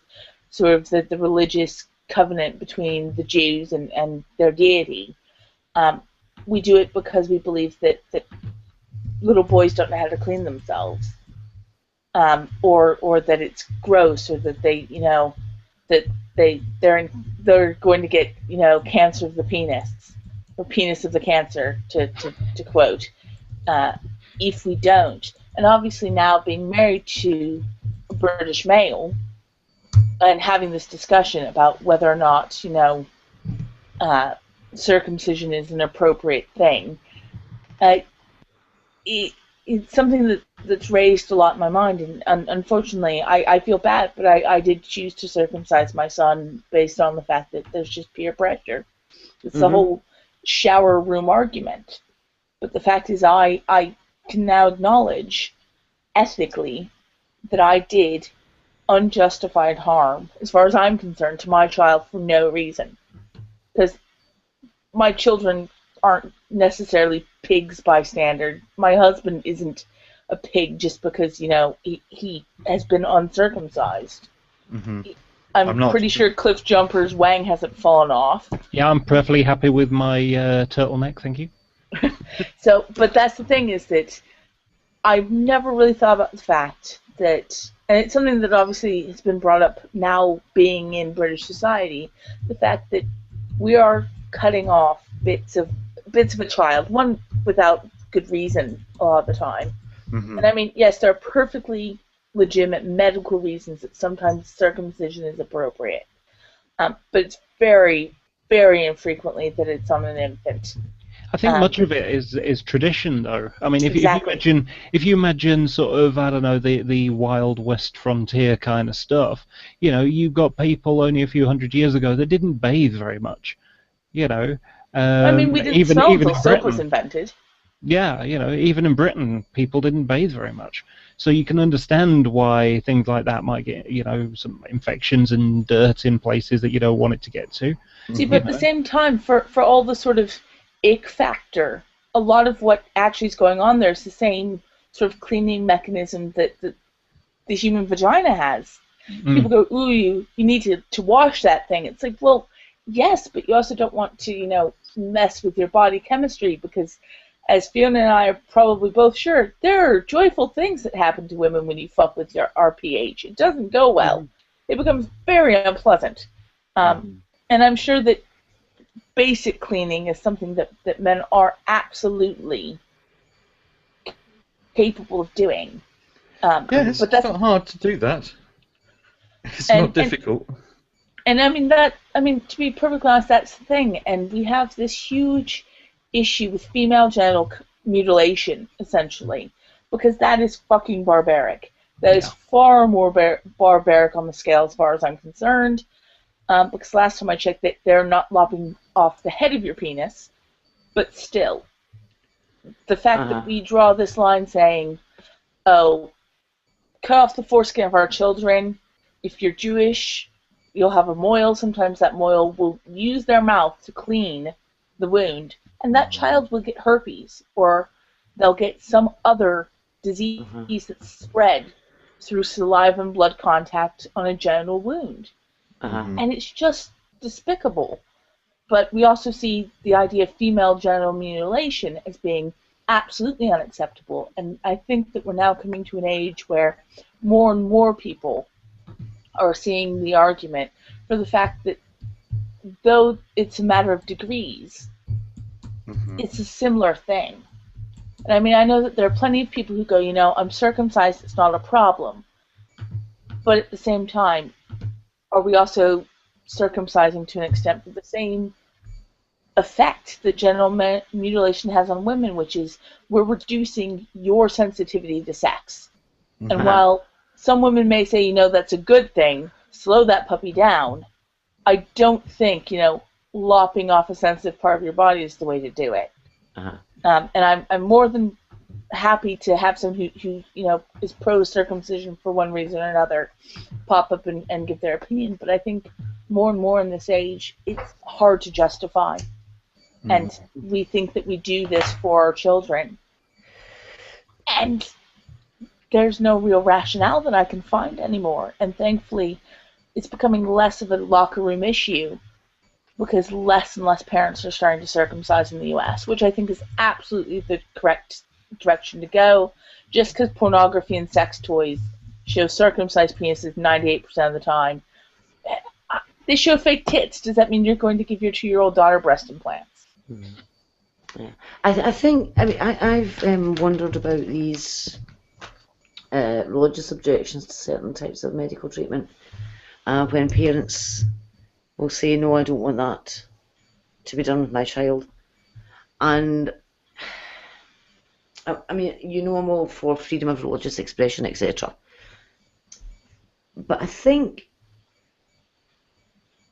sort of the religious covenant between the Jews and their deity. We do it because we believe that little boys don't know how to clean themselves. or that it's gross, or that they, that they're going to get, cancer of the penis, or penis of the cancer, to quote, if we don't. And obviously now being married to a British male and having this discussion about whether or not, circumcision is an appropriate thing, it's something that's raised a lot in my mind, and unfortunately I feel bad, but I did choose to circumcise my son based on the fact that there's just peer pressure. It's the whole shower room argument. But the fact is I can now acknowledge ethically that I did unjustified harm, as far as I'm concerned, to my child for no reason. Because my children aren't necessarily pigs by standard. My husband isn't a pig just because, he has been uncircumcised. I'm pretty sure Cliff Jumper's wang hasn't fallen off. Yeah, I'm perfectly happy with my turtleneck, thank you. So, but that's the thing, is that I've never really thought about the fact that, and it's something that obviously has been brought up now being in British society, the fact that we are cutting off bits of a child, one without good reason a lot of the time. And I mean, yes, there are perfectly legitimate medical reasons that sometimes circumcision is appropriate, but it's very, very infrequently that it's on an infant. I think much of it is tradition, though. I mean, if you imagine sort of, I don't know, the Wild West frontier kind of stuff, you've got people only a few hundred years ago that didn't bathe very much, I mean, we didn't smell until soap was invented. Yeah, even in Britain, people didn't bathe very much. So you can understand why things like that might get, some infections and dirt in places that you don't want it to get to. See, but at the same time, for all the sort of ick factor, a lot of what actually is going on there is the same sort of cleaning mechanism that the human vagina has. People go, ooh, you need to wash that thing. It's like, well, yes, but you also don't want to, mess with your body chemistry, because as Fiona and I are probably both sure, there are joyful things that happen to women when you fuck with your RPH. It doesn't go well. It becomes very unpleasant. And I'm sure that basic cleaning is something that men are absolutely capable of doing. It's but that's not hard to do that. It's not difficult. And I mean, to be perfectly honest, that's the thing. And we have this huge issue with female genital mutilation, essentially, because that is fucking barbaric. That is far more barbaric on the scale, as far as I'm concerned. Because last time I checked, they're not lopping off the head of your penis, but still, the fact that we draw this line saying, oh, cut off the foreskin of our children. If you're Jewish, you'll have a moil. Sometimes that moil will use their mouth to clean the wound, and that child will get herpes, or they'll get some other disease that's spread through saliva and blood contact on a genital wound. And it's just despicable. But we also see the idea of female genital mutilation as being absolutely unacceptable. And I think that we're now coming to an age where more and more people are seeing the argument for the fact that though it's a matter of degrees, it's a similar thing. And I mean, I know that there are plenty of people who go, I'm circumcised, it's not a problem. But at the same time, are we also circumcising to an extent for the same effect that genital mutilation has on women, which is we're reducing your sensitivity to sex. And while some women may say, that's a good thing, slow that puppy down, I don't think, lopping off a sensitive part of your body is the way to do it. And I'm more than happy to have someone who is pro-circumcision for one reason or another pop up and give their opinion. But I think more and more in this age, it's hard to justify. And we think that we do this for our children. And there's no real rationale that I can find anymore. And thankfully, it's becoming less of a locker room issue because less and less parents are starting to circumcise in the U.S., which I think is absolutely the correct direction to go. Just because pornography and sex toys show circumcised penises 98% of the time. They show fake tits. Does that mean you're going to give your 2-year-old daughter breast implants? Yeah. I think, I mean, I've wondered about these religious objections to certain types of medical treatment when parents will say, no, I don't want that to be done with my child. And I mean, you know, I'm all for freedom of religious expression, etc. But I think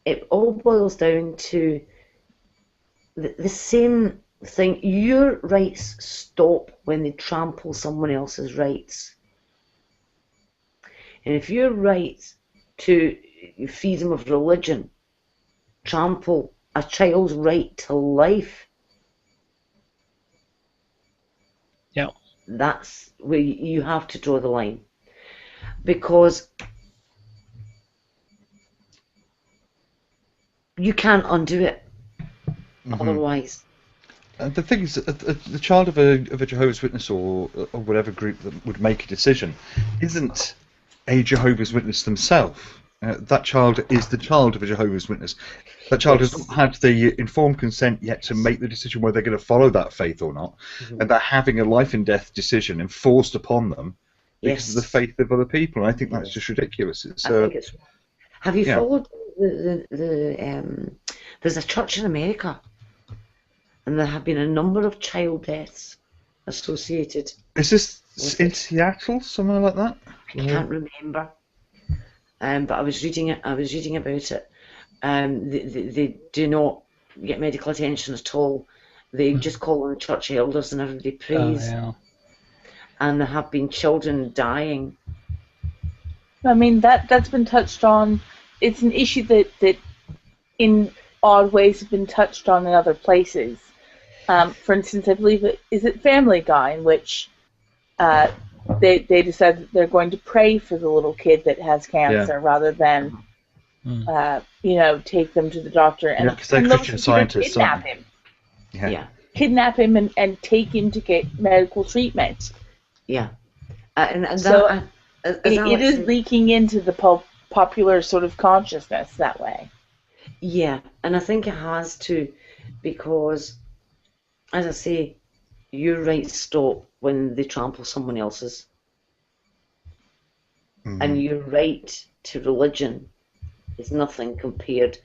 it all boils down to the same thing. Your rights stop when they trample someone else's rights. And if your rights to freedom of religion trample a child's right to life, Yeah. that's where you have to draw the line. Because you can't undo it otherwise. The thing is, the child of a Jehovah's Witness or whatever group that would make a decision isn't a Jehovah's Witness themselves. That child is the child of a Jehovah's Witness. That child has not had the informed consent yet to make the decision whether they're going to follow that faith or not, and they're having a life and death decision enforced upon them because of the faith of other people. And I think that's just ridiculous. It's, I think it's wrong. Have you followed there's a church in America, and there have been a number of child deaths associated. Is this in Seattle, somewhere like that? I can't remember. But I was reading it. I was reading about it. They do not get medical attention at all. They just call on the church elders, and everybody prays. Oh, yeah. And there have been children dying. I mean, that's been touched on. It's an issue that in odd ways has been touched on in other places. For instance, I believe is it Family Guy, in which they decided that they're going to pray for the little kid that has cancer rather than take them to the doctor and because they're Christian scientists, kidnap him. Yeah. Kidnap him and take him to get medical treatment. Yeah. And so that, it is leaking into the popular sort of consciousness that way. Yeah, and I think it has to, because, as I say, your rights stop when they trample someone else's. And your right to religion is nothing compared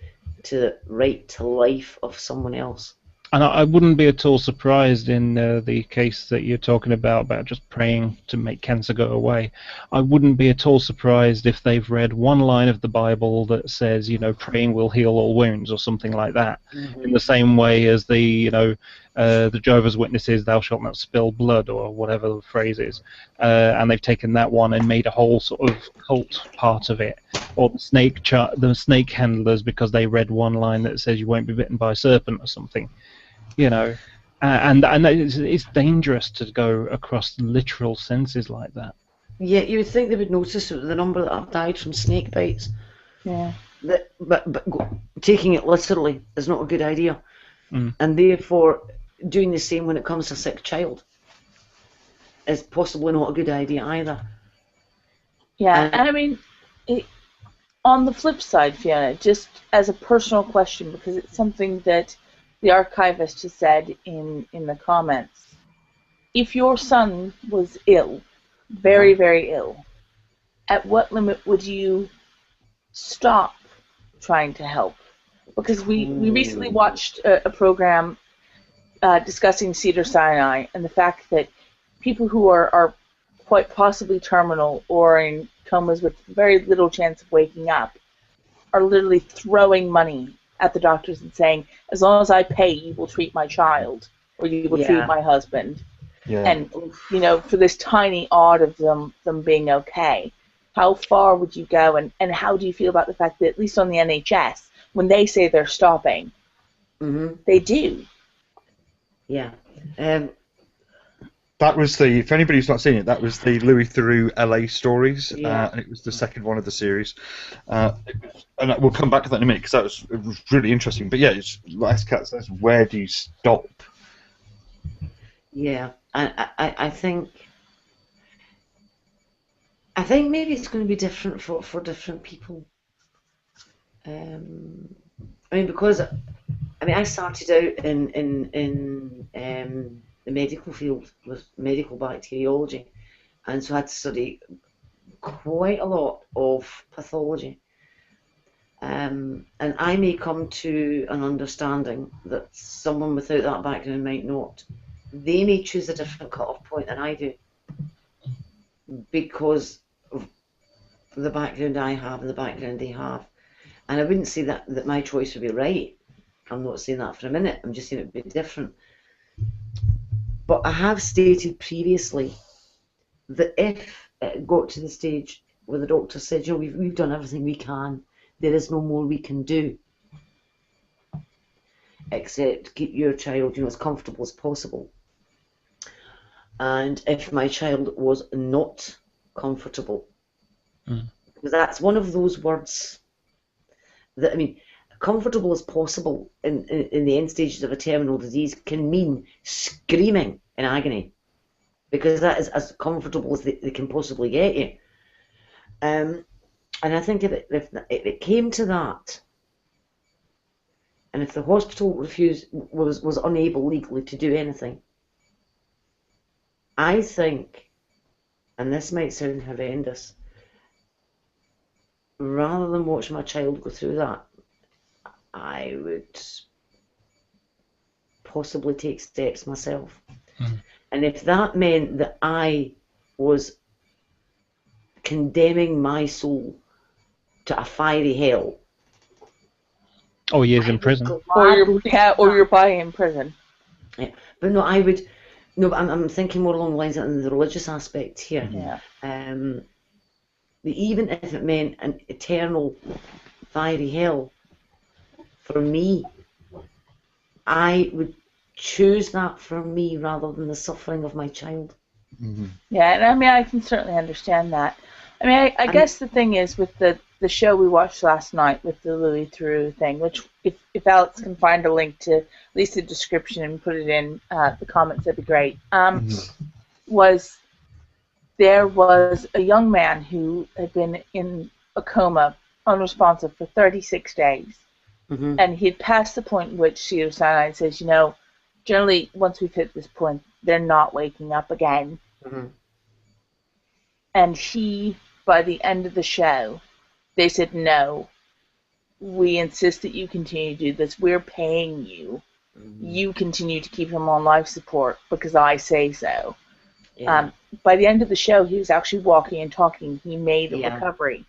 to the right to life of someone else. And I wouldn't be at all surprised in the case that you're talking about just praying to make cancer go away. I wouldn't be at all surprised if they've read one line of the Bible that says, praying will heal all wounds or something like that. In the same way as the Jehovah's Witnesses, thou shalt not spill blood, or whatever the phrase is. And they've taken that one and made a whole sort of cult part of it. Or the snake handlers, because they read one line that says you won't be bitten by a serpent or something. And it's dangerous to go across literal senses like that. Yeah, you would think they would notice the number that have died from snake bites. Yeah. But taking it literally is not a good idea. And therefore, doing the same when it comes to a sick child is possibly not a good idea either. Yeah, and I mean, on the flip side, Fiona, just as a personal question, because it's something that the archivist has said in the comments. If your son was ill, very, very ill, at what limit would you stop trying to help? Because we recently watched a program discussing Cedars-Sinai and the fact that people who are quite possibly terminal or in comas with very little chance of waking up are literally throwing money at the doctors and saying, as long as I pay, you will treat my child, or you will treat my husband. Yeah. And, for this tiny odd of them being okay, how far would you go, and how do you feel about the fact that, at least on the NHS, when they say they're stopping, they do? Yeah. That was for anybody who's not seen it, that was the Louis Theroux LA stories, and it was the second one of the series. And we'll come back to that in a minute, because it was really interesting. But yeah, like Kat says, where do you stop? Yeah, I think I think maybe it's going to be different for different people. I mean, because I started out in the medical field with medical bacteriology, and so I had to study quite a lot of pathology. And I may come to an understanding that someone without that background might not. They may choose a different cut-off point than I do because of the background I have and the background they have. And I wouldn't say that my choice would be right. I'm not saying that for a minute. I'm just saying it would be different. But I have stated previously that if it got to the stage where the doctor said, you know, we've done everything we can, there is no more we can do, except keep your child, you know, as comfortable as possible. And if my child was not comfortable, because that's one of those words that, I mean, comfortable as possible in the end stages of a terminal disease can mean screaming in agony, because that is as comfortable as they can possibly get you. And I think if it came to that, and if the hospital was unable legally to do anything, I think, and this might sound horrendous, rather than watch my child go through that, I would possibly take steps myself. And if that meant that I was condemning my soul to a fiery hell, or years in prison, or your body in prison. Yeah, but no, I would. No, but I'm thinking more along the lines of the religious aspect here. Yeah. Even if it meant an eternal fiery hell, for me, I would choose that for me rather than the suffering of my child. Yeah, and I mean, I can certainly understand that. I mean, I guess the thing is with the show we watched last night with the Louis Theroux thing, which if Alex can find a link to at least the description and put it in the comments, that'd be great. There was a young man who had been in a coma, unresponsive, for 36 days. And he had passed the point in which cyanide says, you know, generally once we've hit this point, they're not waking up again. And he, by the end of the show, they said, no, we insist that you continue to do this. We're paying you. You continue to keep him on life support because I say so. Yeah. By the end of the show, he was actually walking and talking. He made a recovery.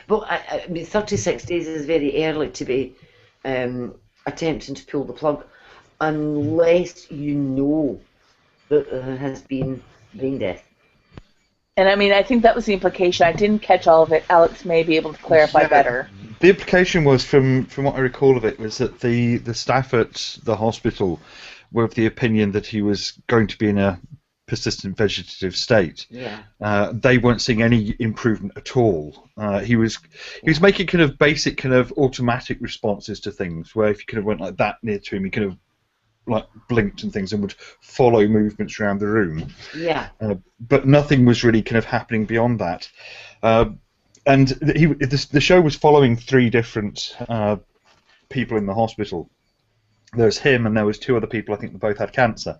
But I mean, 36 days is very early to be attempting to pull the plug, unless you know that there has been brain death. And I mean, I think that was the implication. I didn't catch all of it. Alex may be able to clarify better. The implication was, from what I recall of it, was that the staff at the hospital were of the opinion that he was going to be in a persistent vegetative state. They weren't seeing any improvement at all. He was making kind of basic kind of automatic responses to things, where if you kind of went like that near to him, he kind of like blinked and things and would follow movements around the room. But nothing was really kind of happening beyond that. And the show was following three different people in the hospital. There was him, and there was two other people. I think they both had cancer.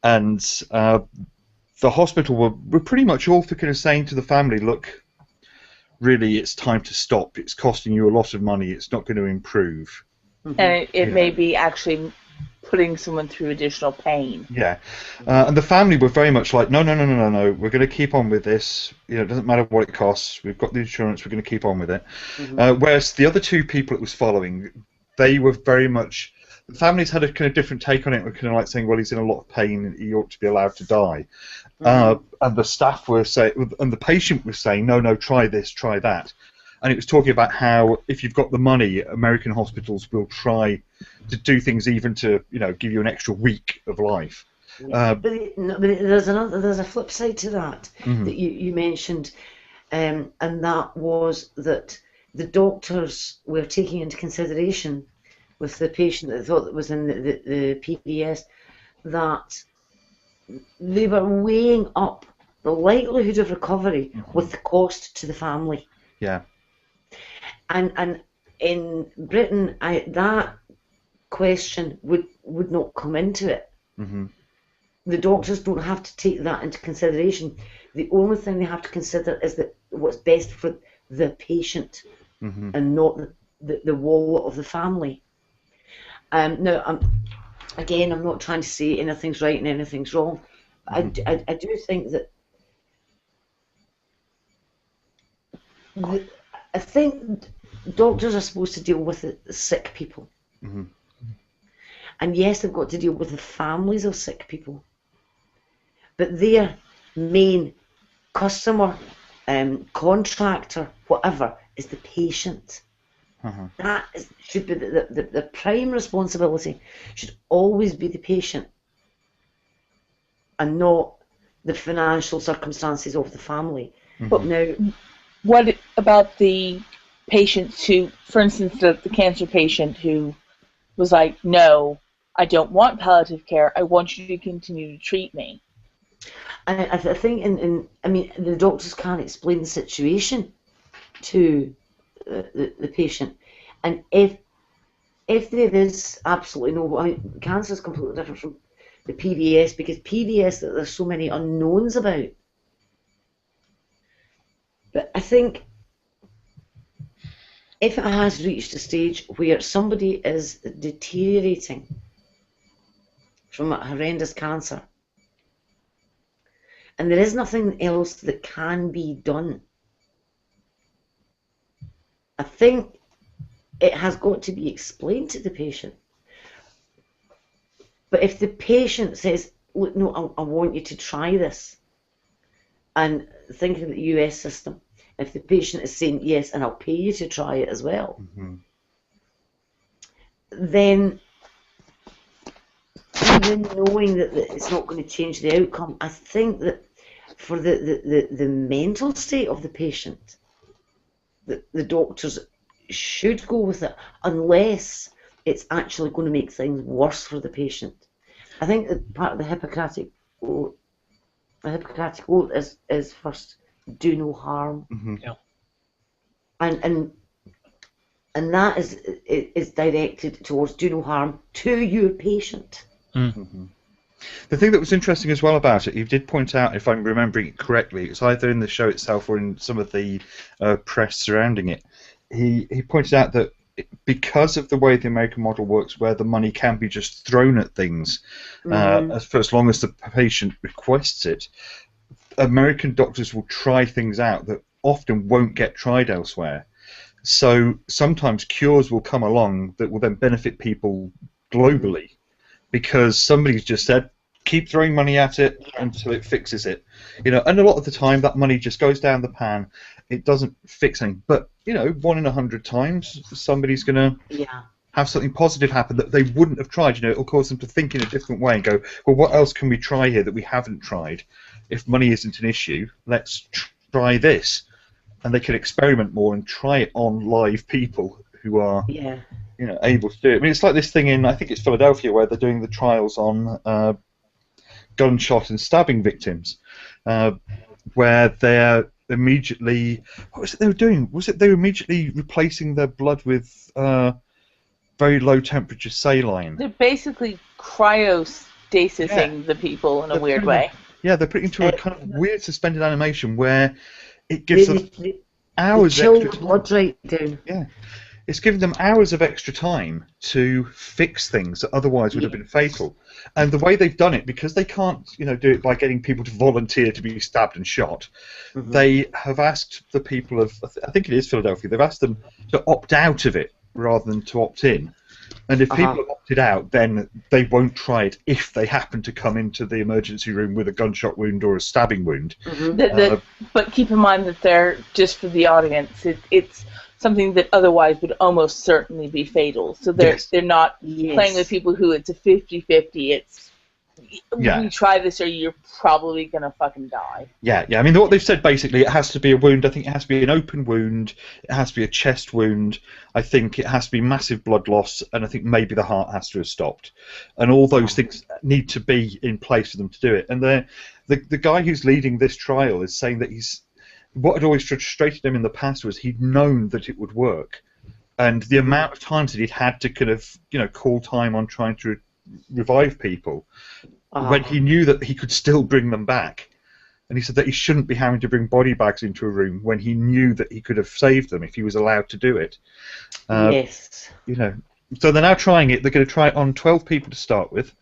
And the hospital were pretty much all for kind of saying to the family, look, really, it's time to stop. It's costing you a lot of money. It's not going to improve. And it may be actually putting someone through additional pain. And the family were very much like, no, we're going to keep on with this. You know, it doesn't matter what it costs. We've got the insurance. We're going to keep on with it. Whereas the other two people it was following, they were very much. The families had a kind of different take on it. We're kind of like saying, well, he's in a lot of pain and he ought to be allowed to die. And the staff were saying, and the patient was saying, no, try this, try that. And it was talking about how if you've got the money, American hospitals will try to do things even to, you know, give you an extra week of life. But there's a flip side to that that you mentioned, and that was that the doctors were taking into consideration with the patient that thought that was in the PDS, that they were weighing up the likelihood of recovery with the cost to the family. Yeah. And in Britain, that question would not come into it. Mm-hmm. The doctors don't have to take that into consideration. The only thing they have to consider is that what's best for the patient, Mm-hmm. and not the wallet of the family. Now, I'm not trying to say anything's right and anything's wrong. Mm-hmm. I do think that I think doctors are supposed to deal with the sick people. Mm-hmm. And yes, they've got to deal with the families of sick people. But their main customer, contractor, whatever, is the patient. Uh-huh. That should be the prime responsibility, should always be the patient, and not the financial circumstances of the family. But Now, what about the patients who, for instance, the cancer patient who was like, no, I don't want palliative care, I want you to continue to treat me? I think the doctors can't explain the situation to the patient, and if there is absolutely no, cancer is completely different from the PDS, because PDS there's so many unknowns about. But I think if it has reached a stage where somebody is deteriorating from a horrendous cancer, and there is nothing else that can be done, I think it has got to be explained to the patient. But if the patient says, look, no, I want you to try this, and thinking of the US system, if the patient is saying yes, and I'll pay you to try it as well, Mm-hmm. then even knowing that it's not going to change the outcome, I think that for the mental state of the patient, the doctors should go with it, unless it's actually going to make things worse for the patient. I think that part of the Hippocratic oath is first, do no harm. Mm-hmm. Yeah. And that is directed towards do no harm to your patient. Mm-hmm. The thing that was interesting as well about it, you did point out, if I'm remembering it correctly, it's either in the show itself or in some of the press surrounding it. He pointed out that because of the way the American model works, where the money can be just thrown at things, as long as the patient requests it, American doctors will try things out that often won't get tried elsewhere. So sometimes cures will come along that will then benefit people globally, because somebody's just said, keep throwing money at it until it fixes it. And a lot of the time that money just goes down the pan. It doesn't fix anything. But, 1 in 100 times, somebody's going to have something positive happen that they wouldn't have tried. It'll cause them to think in a different way and go, well, what else can we try here that we haven't tried? If money isn't an issue, let's try this. And they can experiment more and try it on live people who are able to do it. I mean, it's like this thing in, I think it's Philadelphia, where they're doing the trials on gunshot and stabbing victims, where they're immediately, what was it they were doing? Was it they were immediately replacing their blood with very low temperature saline? They're basically cryostasising the people in a weird way. Yeah, they're putting into a kind of weird suspended animation where it gives them hours chill extra time. Blood right down. Yeah. It's giving them hours of extra time to fix things that otherwise would have been fatal. And the way they've done it, because they can't, do it by getting people to volunteer to be stabbed and shot, they have asked the people of, I think it is Philadelphia, they've asked them to opt out of it rather than to opt in. And if people have opted out, then they won't try it if they happen to come into the emergency room with a gunshot wound or a stabbing wound. But keep in mind that they're, just for the audience, it's something that otherwise would almost certainly be fatal. So they're not playing with people who it's a 50-50. Yeah. we try this or you're probably gonna fucking die. Yeah. I mean, what they've said basically, it has to be a wound. I think it has to be an open wound. It has to be a chest wound. I think it has to be massive blood loss, and I think maybe the heart has to have stopped. And all those things need to be in place for them to do it. And the guy who's leading this trial is saying that what had always frustrated him in the past was he'd known that it would work, and the amount of times that he'd had to kind of call time on trying to revive people when he knew that he could still bring them back. And he said that he shouldn't be having to bring body bags into a room when he knew that he could have saved them if he was allowed to do it. Yes. So they're now trying it. They're going to try it on 12 people to start with.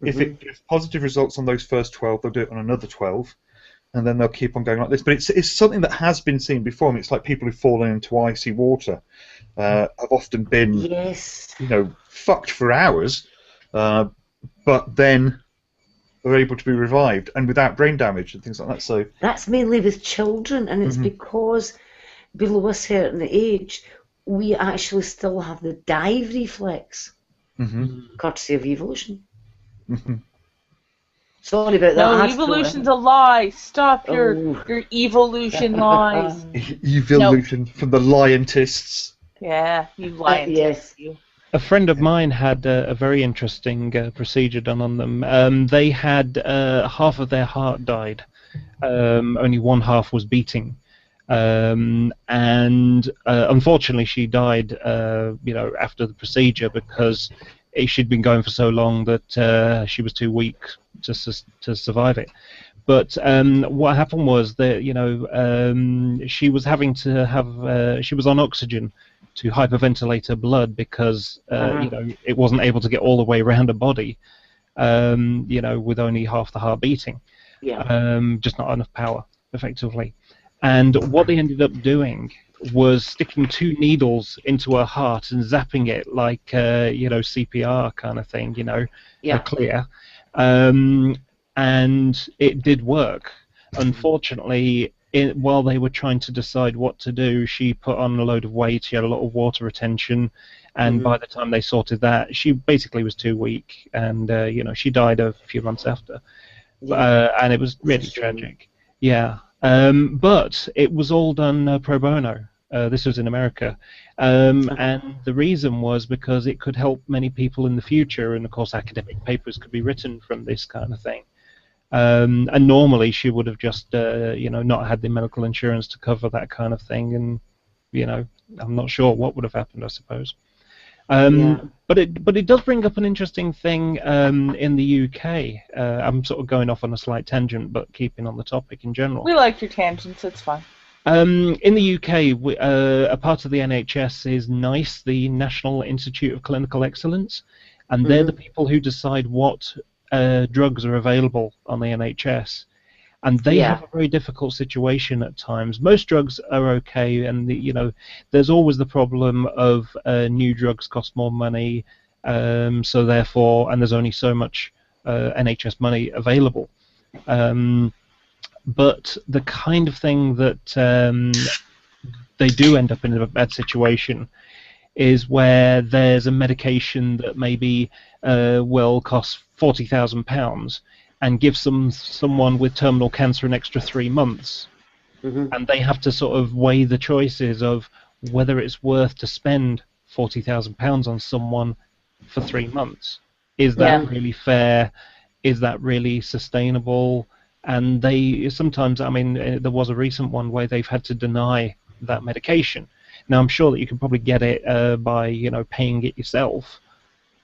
If it gives positive results on those first 12, they'll do it on another 12, and then they'll keep on going like this. But it's something that has been seen before. I mean, it's like people who've fallen into icy water have often been, fucked for hours, but then are able to be revived and without brain damage and things like that. So that's mainly with children, and it's because below a certain age we actually still have the dive reflex, courtesy of evolution. Sorry about that. No, evolution's a lie. Stop your evolution lies. Evolution from the lientists. Yeah, you lions. Yes. A friend of mine had a very interesting procedure done on them. They had half of their heart died. Only one half was beating. And unfortunately she died after the procedure because she'd been going for so long that she was too weak to survive it. But what happened was that she was having to have she was on oxygen to hyperventilate her blood because it wasn't able to get all the way around her body, with only half the heart beating. Just not enough power, effectively. And what they ended up doing was sticking 2 needles into her heart and zapping it like CPR kind of thing, clear. And it did work. Unfortunately, while they were trying to decide what to do, she put on a load of weight. She had a lot of water retention, and by the time they sorted that, she basically was too weak, and she died a few months after. And it was really tragic. Yeah. But it was all done pro bono. This was in America, and the reason was because it could help many people in the future, and of course academic papers could be written from this kind of thing. And normally she would have just not had the medical insurance to cover that kind of thing, and I'm not sure what would have happened, I suppose. But it does bring up an interesting thing in the UK. I'm sort of going off on a slight tangent, but keeping on the topic in general. We like your tangents, it's fine. In the UK, a part of the NHS is NICE, the National Institute of Clinical Excellence, and they're the people who decide what drugs are available on the NHS. And they have a very difficult situation at times. Most drugs are okay, and there's always the problem of new drugs cost more money, so therefore, and there's only so much NHS money available. But the kind of thing that they do end up in a bad situation is where there's a medication that maybe will cost £40,000 and gives someone with terminal cancer an extra 3 months, and they have to sort of weigh the choices of whether it's worth to spend £40,000 on someone for 3 months. Is that really fair? Is that really sustainable? And they sometimes, I mean, there was a recent one where they've had to deny that medication. Now I'm sure that you can probably get it by paying it yourself,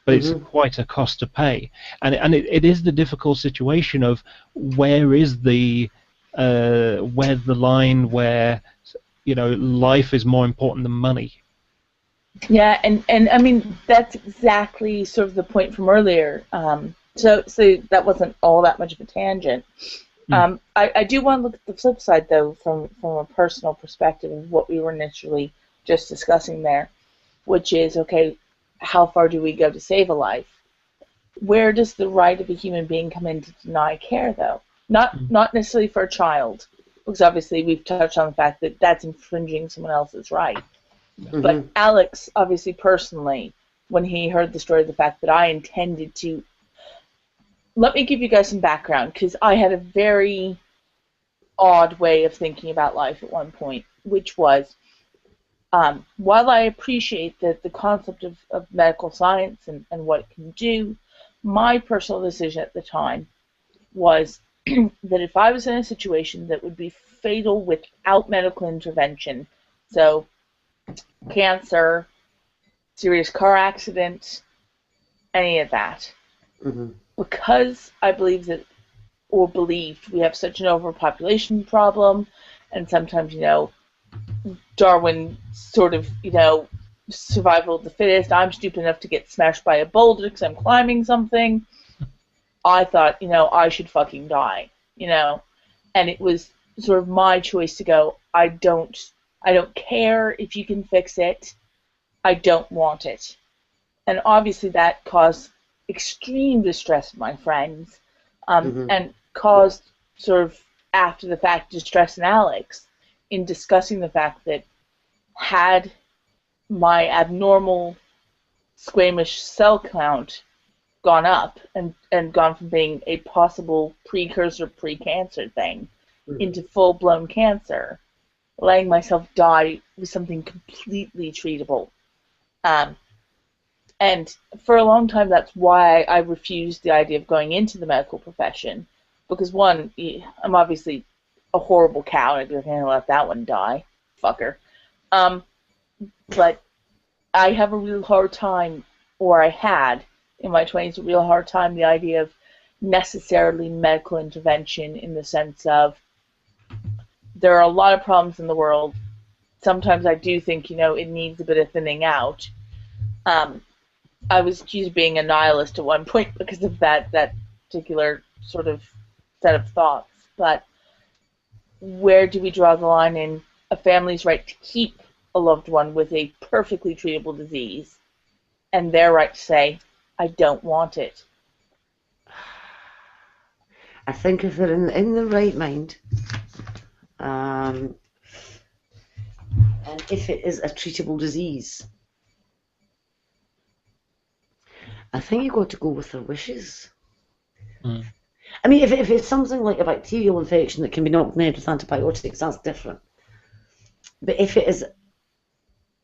but it's quite a cost to pay, and it is the difficult situation of where is the line where life is more important than money. Yeah, and I mean that's exactly sort of the point from earlier. So that wasn't all that much of a tangent. I do want to look at the flip side though, from a personal perspective of what we were initially just discussing there, which is okay. How far do we go to save a life? Where does the right of a human being come in to deny care, though? Not necessarily for a child, because obviously we've touched on the fact that that's infringing someone else's right. But Alex, obviously personally, when he heard the story of the fact that I intended to let me give you guys some background, because I had a very odd way of thinking about life at one point, which was, while I appreciate the concept of medical science and what it can do, my personal decision at the time was that if I was in a situation that would be fatal without medical intervention, so cancer, serious car accident, any of that, because I believe that, or believed, we have such an overpopulation problem, and sometimes, Darwin sort of, survival of the fittest. I'm stupid enough to get smashed by a boulder because I'm climbing something. I thought, I should fucking die, and it was sort of my choice to go, I don't care if you can fix it. I don't want it. And obviously that caused extreme distress in my friends, and caused sort of after the fact distress in Alex in discussing the fact that had my abnormal squamous cell count gone up and gone from being a possible precursor pre-cancer thing into full-blown cancer, letting myself die was something completely treatable. And for a long time, that's why I refused the idea of going into the medical profession, because one, I'm obviously a horrible cow, and I'd be like, let that one die, fucker. But I have a real hard time, or I had in my 20s a real hard time, the idea of necessarily medical intervention, in the sense of there are a lot of problems in the world. Sometimes I do think, it needs a bit of thinning out. I was accused of being a nihilist at one point because of that particular sort of set of thoughts. But where do we draw the line in a family's right to keep a loved one with a perfectly treatable disease and their right to say, I don't want it? I think if they're in the right mind, and if it is a treatable disease, I think you've got to go with their wishes. I mean, if it's something like a bacterial infection that can be knocked dead with antibiotics, that's different. But if it is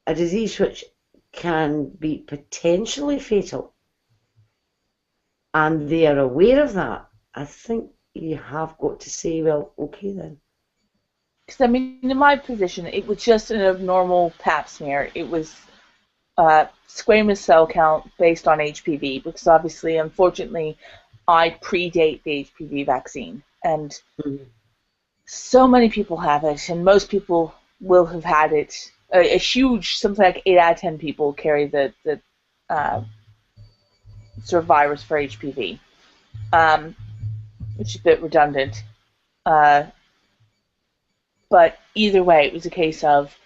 a disease which can be potentially fatal, and they are aware of that, I think you have got to say, well, okay then. Because, I mean, in my position, it was just an abnormal pap smear. It was squamous cell count based on HPV, because obviously, unfortunately, I predate the HPV vaccine. And so many people have it, and most people will have had it. A huge, something like 8 out of 10 people carry the sort of virus for HPV, which is a bit redundant. But either way, it was a case of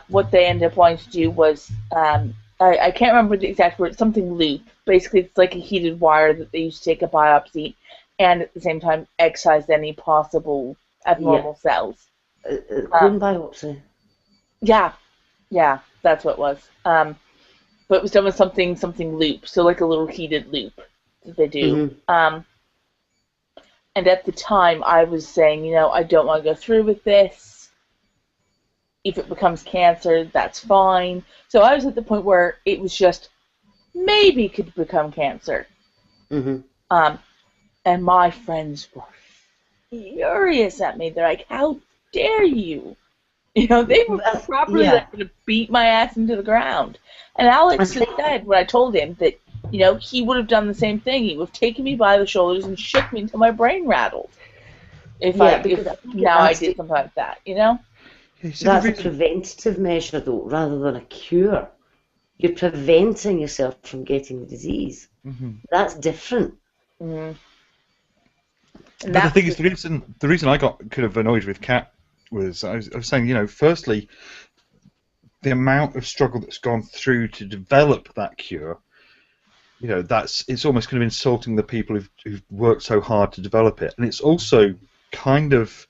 what they ended up wanting to do was, I can't remember the exact word, something loop. Basically, it's like a heated wire that they used to take a biopsy and at the same time excise any possible abnormal cells. Bone biopsy. Yeah, that's what it was. But it was done with something loop, so like a little heated loop that they do. And at the time, I was saying, I don't want to go through with this. If it becomes cancer, that's fine. So I was at the point where it was just maybe could become cancer. And my friends were furious at me. They're like, "How dare you?" They were probably going to beat my ass into the ground. And Alex had said, when I told him that, he would have done the same thing. He would have taken me by the shoulders and shook me until my brain rattled. If I did something like that, That's a preventative measure, though, rather than a cure. You're preventing yourself from getting the disease. That's different. But the thing is, the reason I got kind of annoyed with Kat was I was saying, firstly, the amount of struggle that's gone through to develop that cure, it's almost kind of insulting the people who've worked so hard to develop it, and it's also kind of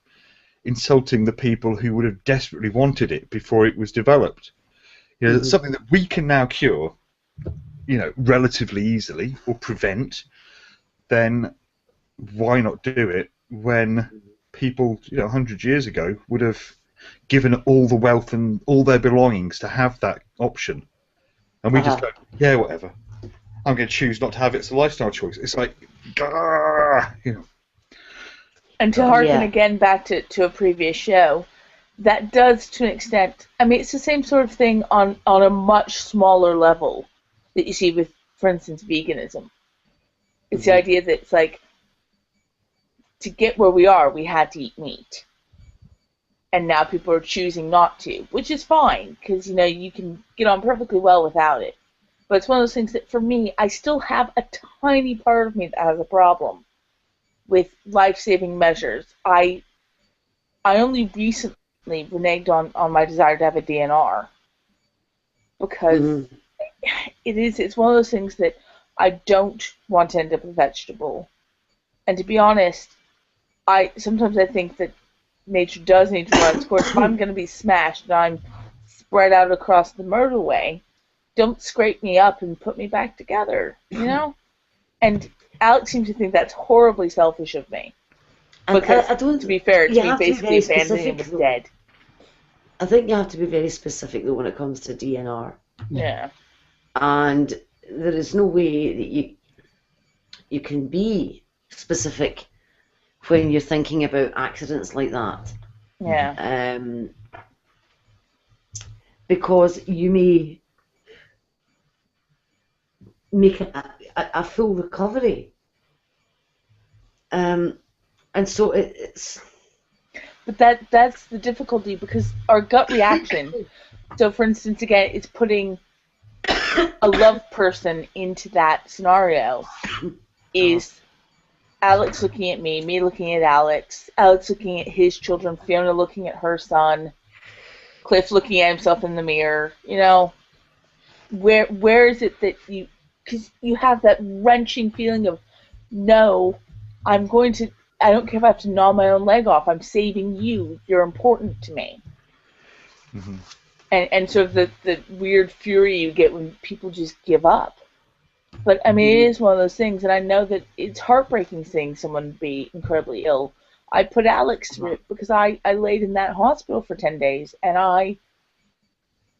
insulting the people who would have desperately wanted it before it was developed. It's something that we can now cure, relatively easily or prevent. then why not do it when people, 100 years ago would have given all the wealth and all their belongings to have that option, and we just go, yeah, whatever. I'm going to choose not to have it. It's a lifestyle choice. It's like, And to harken again back to a previous show, that does, to an extent, I mean, it's the same sort of thing on a much smaller level that you see with, for instance, veganism. It's the idea that it's like, to get where we are, we had to eat meat. And now people are choosing not to, which is fine, because, you can get on perfectly well without it. But it's one of those things that, for me, I still have a tiny part of me that has a problem with life-saving measures. I only recently reneged on my desire to have a DNR, because it's one of those things that I don't want to end up a vegetable. And to be honest, sometimes I think that nature does need to run its course. If I'm going to be smashed and I'm spread out across the motorway, don't scrape me up and put me back together, And Alex seems to think that's horribly selfish of me. Because, to be fair, it's me basically abandoning him as dead. I think you have to be very specific, though, when it comes to DNR. Yeah. And there is no way that you can be specific when you're thinking about accidents like that. Yeah. Because you may make a full recovery. And so it's... But that's the difficulty, because our gut reaction, so for instance, again, it's putting a loved person into that scenario, is Alex looking at me looking at Alex looking at his children, Fiona looking at her son, Cliff looking at himself in the mirror, where is it that because you have that wrenching feeling of, no, I don't care if I have to gnaw my own leg off, I'm saving you, you're important to me. Mm-hmm. And sort of the weird fury you get when people just give up. But, I mean, it is one of those things, and I know that it's heartbreaking seeing someone be incredibly ill. I put Alex through it because I laid in that hospital for 10 days, and I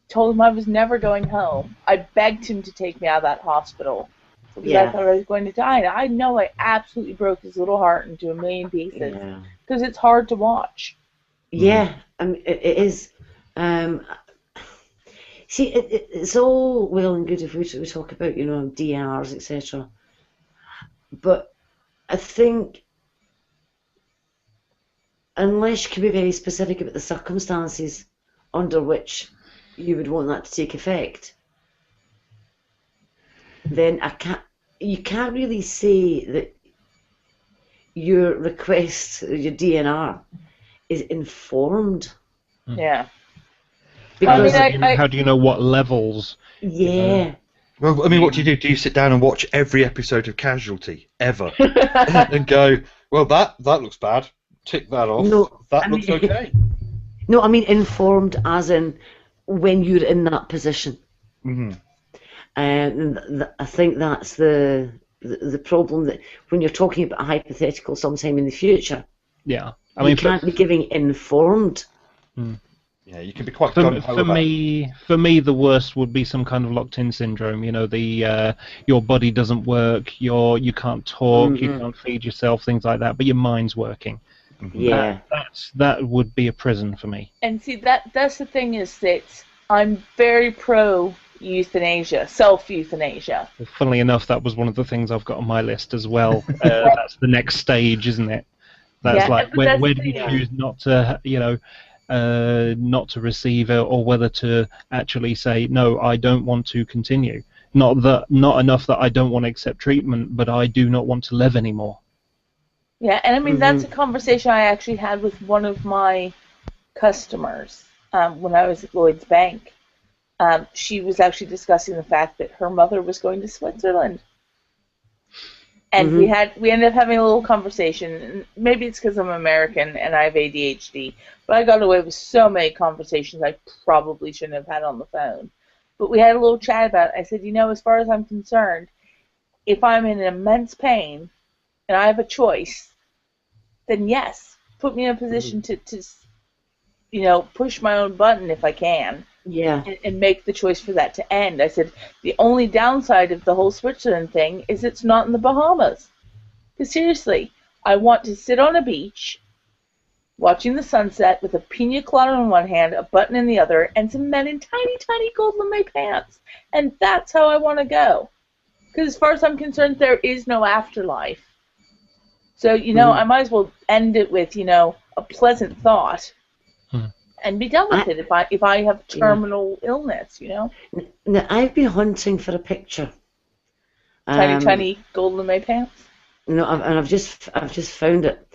told him I was never going home. I begged him to take me out of that hospital because I thought I was going to die. And I know I absolutely broke his little heart into a million pieces because it's hard to watch. Yeah, I mean, it is. See, it's all well and good if we talk about, DNRs, etc. But I think unless you can be very specific about the circumstances under which you would want that to take effect, then you can't really say that your request, your DNR, is informed. Yeah. Because how do you know what levels? Yeah. Well, I mean, what do you do? Do you sit down and watch every episode of Casualty ever and go, well, that looks bad. Tick that off. No, looks okay. No, I mean informed as in when you're in that position. Mm-hmm. And I think that's the problem, that when you're talking about a hypothetical sometime in the future, I mean, you can't be giving informed. Yeah, you can be quite for me, the worst would be some kind of locked-in syndrome. Your body doesn't work, you can't talk, you can't feed yourself, things like that, but your mind's working. Yeah, that would be a prison for me. And see, that's the thing, is that I'm very pro euthanasia, self-euthanasia. Funnily enough, that was one of the things I've got on my list as well. That's the next stage, isn't it? That's where do you choose not to, not to receive it, or whether to actually say, no, I don't want to continue. Not enough that I don't want to accept treatment, but I do not want to live anymore. Yeah, and I mean, that's a conversation I actually had with one of my customers when I was at Lloyd's Bank. She was actually discussing the fact that her mother was going to Switzerland. And we ended up having a little conversation. And maybe it's because I'm American and I have ADHD, but I got away with so many conversations I probably shouldn't have had on the phone. But we had a little chat about it. I said, as far as I'm concerned, if I'm in immense pain and I have a choice, then yes, put me in a position to push my own button if I can. Yeah. And make the choice for that to end. I said, the only downside of the whole Switzerland thing is it's not in the Bahamas. Because seriously, I want to sit on a beach watching the sunset with a pina colada in one hand, a button in the other, and some men in tiny, tiny gold lame pants. And that's how I want to go. Because as far as I'm concerned, there is no afterlife. So, I might as well end it with, a pleasant thought. And be done with it if I have terminal illness, Now, I've been hunting for a picture. Tiny gold lame pants. I've just found it.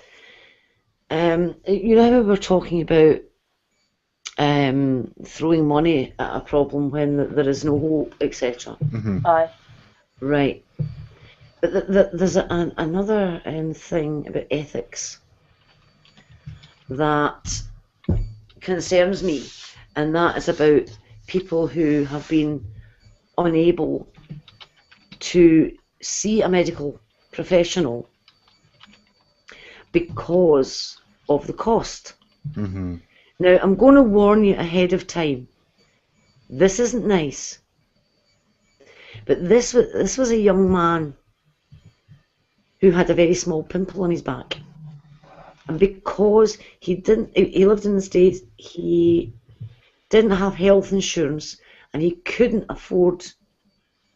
You know how we were talking about throwing money at a problem when there is no hope, etc. Aye. Right. But there's another thing about ethics that concerns me, and that is about people who have been unable to see a medical professional because of the cost. Now, I'm going to warn you ahead of time. This isn't nice. But this was a young man who had a very small pimple on his back. And because he lived in the States, he didn't have health insurance, and he couldn't afford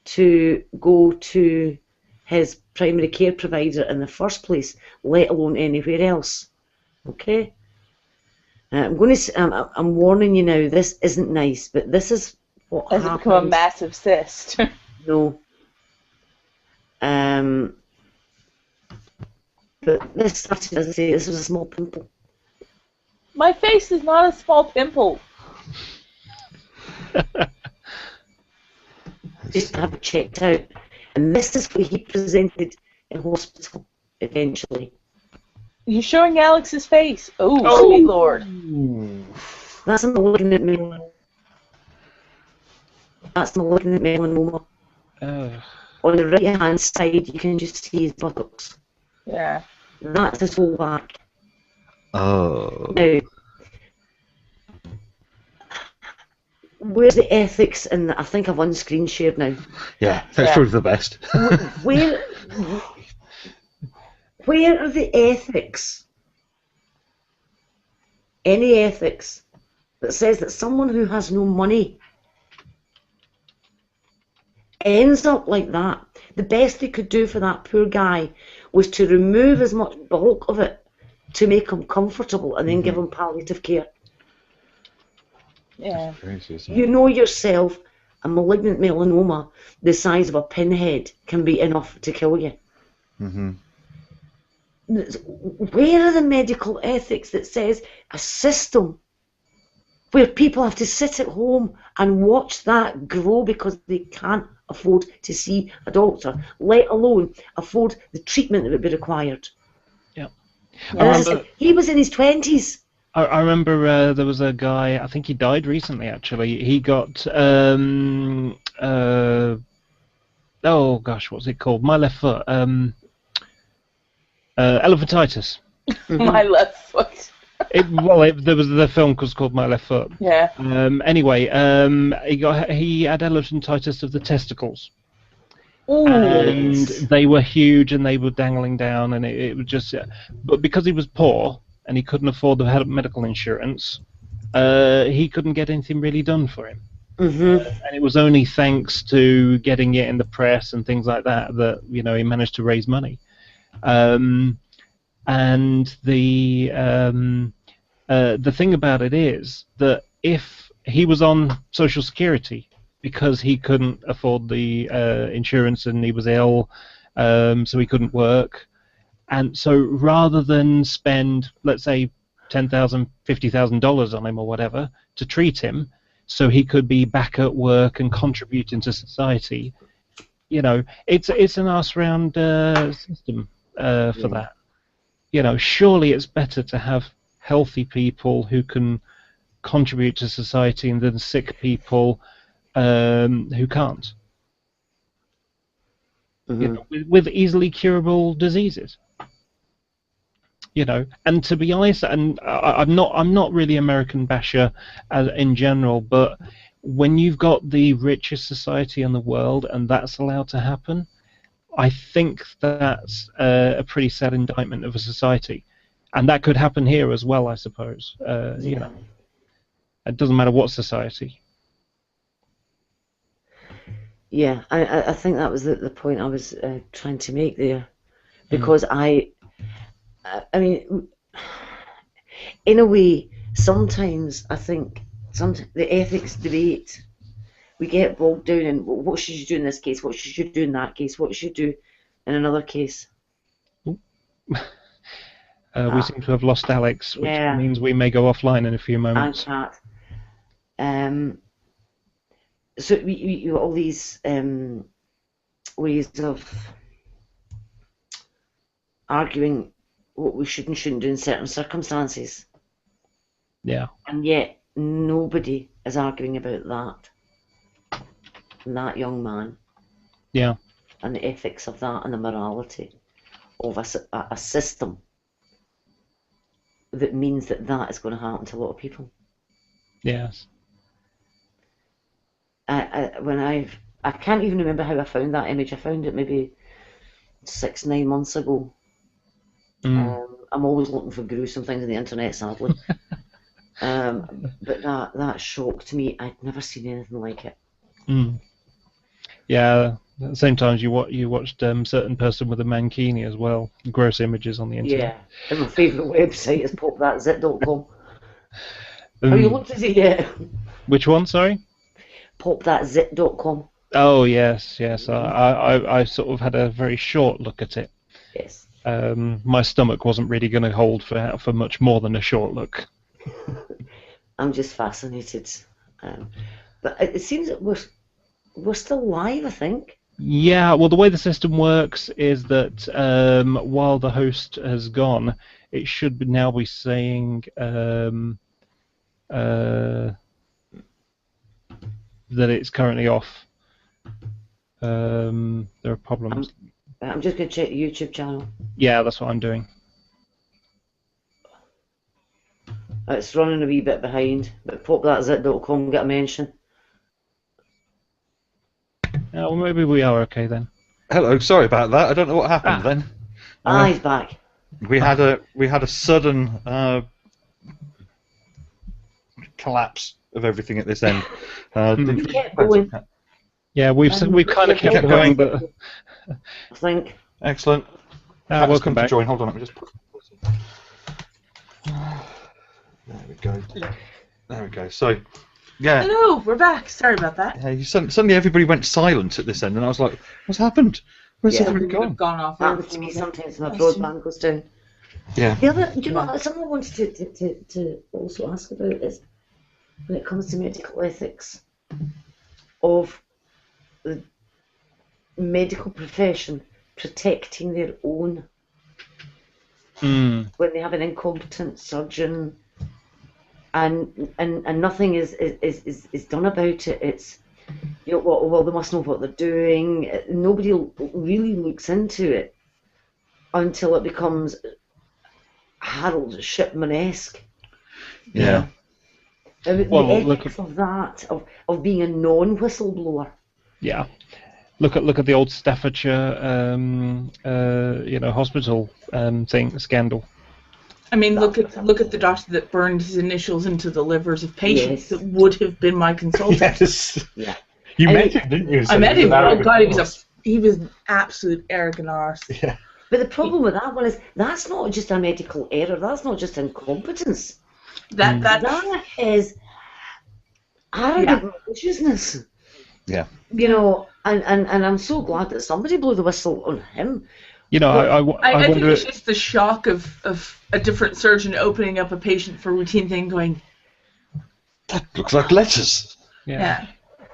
to go to his primary care provider in the first place, let alone anywhere else. Okay? I'm warning you now, this isn't nice, but this is what Has happens. it become a massive cyst? No. But this started, as I say, this was a small pimple. My face is not a small pimple. Just to have it checked out. And this is what he presented in hospital, eventually. You're showing Alex's face. Oh, sweet Lord. That's a malignant melanoma. That's malignant melanoma. On the right-hand side, you can just see his buttocks. Yeah. That's his whole back. Oh. Now, where's the ethics in that? I think I've on-screen shared now. Yeah, that's probably the best. Where are the ethics? Any ethics that says that someone who has no money ends up like that? The best they could do for that poor guy was to remove as much bulk of it to make him comfortable and then give him palliative care. Yeah. You know yourself, a malignant melanoma the size of a pinhead can be enough to kill you. Where are the medical ethics that says a system where people have to sit at home and watch that grow because they can't afford to see a doctor, let alone afford the treatment that would be required? Yeah. He was in his 20s. I remember there was a guy, I think he died recently actually. He got, oh gosh, what's it called? My left foot. Elephantitis. My left foot. There was the film was called My Left Foot. Yeah. Anyway, he had elephantitis of the testicles. Ooh. And they were huge and they were dangling down, and it was just. But because he was poor and he couldn't afford the medical insurance, he couldn't get anything really done for him. And it was only thanks to getting it in the press and things like that that he managed to raise money. And the thing about it is that if he was on Social Security because he couldn't afford the insurance and he was ill, so he couldn't work, and so rather than spend, let's say, $10,000, $50,000 on him or whatever to treat him, so he could be back at work and contributing to society, it's an arse round system for that. Surely it's better to have healthy people who can contribute to society than sick people who can't. With easily curable diseases. You know, and to be honest, and I'm not really American basher in general, but when you've got the richest society in the world and that's allowed to happen, I think that's a pretty sad indictment of a society, and that could happen here as well, I suppose. You know, it doesn't matter what society. Yeah, I think that was the point I was trying to make there, because I mean, in a way, sometimes I think the ethics debate, we get bogged down in what should you do in this case, what should you do in that case, what should you do in another case. We seem to have lost Alex, which means we may go offline in a few moments. And Kat. So you all these ways of arguing what we should and shouldn't do in certain circumstances. Yeah. And yet nobody is arguing about that. And that young man. Yeah. And the ethics of that and the morality of a system that means that that is going to happen to a lot of people. Yes. I can't even remember how I found that image. I found it maybe 6-9 months ago. I'm always looking for gruesome things on the internet, sadly. But that shocked me. I'd never seen anything like it. Yeah. At the same time, you watched Certain Person with a Mankini as well. Gross images on the internet. Yeah. And my favourite website is popthatzit.com. Have you looked at it yet? Which one? Sorry. Popthatzit.com. Oh yes. I sort of had a very short look at it. Yes. My stomach wasn't really going to hold for much more than a short look. I'm just fascinated. But it seems that we're still live, I think. Yeah, well, the way the system works is that while the host has gone, it should now be saying that it's currently off. There are problems. I'm just going to check the YouTube channel. Yeah, that's what I'm doing. It's running a wee bit behind, but popthatzit.com get a mention. Well, maybe we are okay then. Hello, sorry about that. I don't know what happened then. He's back. We had a sudden collapse of everything at this end. Kept going. Yeah, we've kind of kept going, but I think. Excellent. Welcome back. To join. Hold on, let me just put. There we go. There we go. So, yeah. Hello, we're back. Sorry about that. Yeah, suddenly everybody went silent at this end, and I was like, "What's happened? Where's everybody gone?" Gone off. Happens to me sometimes. My broadband goes down. Yeah. The other, do you know, something I wanted to also ask about is when it comes to medical ethics of the medical profession protecting their own when they have an incompetent surgeon and nothing is done about it. It's, you know, well, they must know what they're doing. Nobody really looks into it until it becomes Harold Shipman-esque. Yeah. The Well, ethics of that, of being a non-whistleblower. yeah. Look at the old Staffordshire, hospital scandal. I mean, look at the doctor that burned his initials into the livers of patients that would have been my consultant. Yes. Yeah. You met him, didn't you? I met him. Oh God, he was an absolute arrogant arse. Yeah. But the problem with that one is that's not just a medical error. That's not just incompetence. That is arrogant maliciousness. Yeah. You know, and I'm so glad that somebody blew the whistle on him. You know, I think wonder. it's just the shock of a different surgeon opening up a patient for a routine thing, going, That looks like letters. yeah.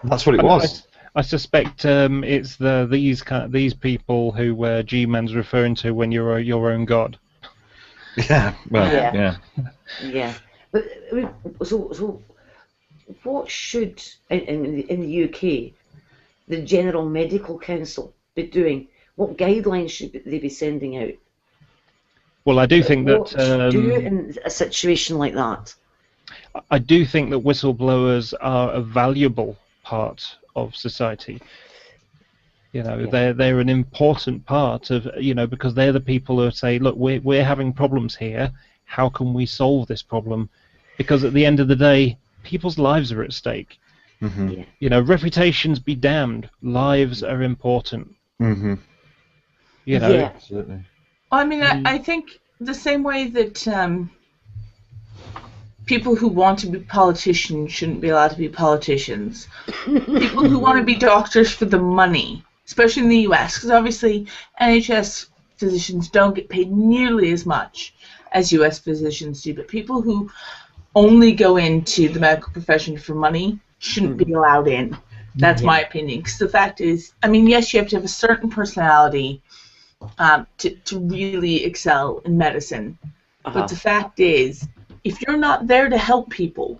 That's what it was. I suspect it's these people who G-Man's referring to when you're your own god. Yeah. Well. Yeah. Yeah. But I mean, so what should in the UK the General Medical Council be doing? What guidelines should they be sending out? Well, I do think What that would you do in a situation like that? I do think that whistleblowers are a valuable part of society. You know, Yeah. they're an important part of, because they're the people who say, look, we're having problems here. How can we solve this problem? Because at the end of the day, people's lives are at stake. Mm-hmm. Yeah. Reputations be damned. Lives are important. Mm-hmm. Yeah. Absolutely. I mean, I think the same way that people who want to be politicians shouldn't be allowed to be politicians. People who want to be doctors for the money, especially in the US, because obviously NHS physicians don't get paid nearly as much as US physicians do, but people who only go into the medical profession for money shouldn't be allowed in. That's my opinion. Because the fact is, I mean, yes, you have to have a certain personality to really excel in medicine. But the fact is, if you're not there to help people,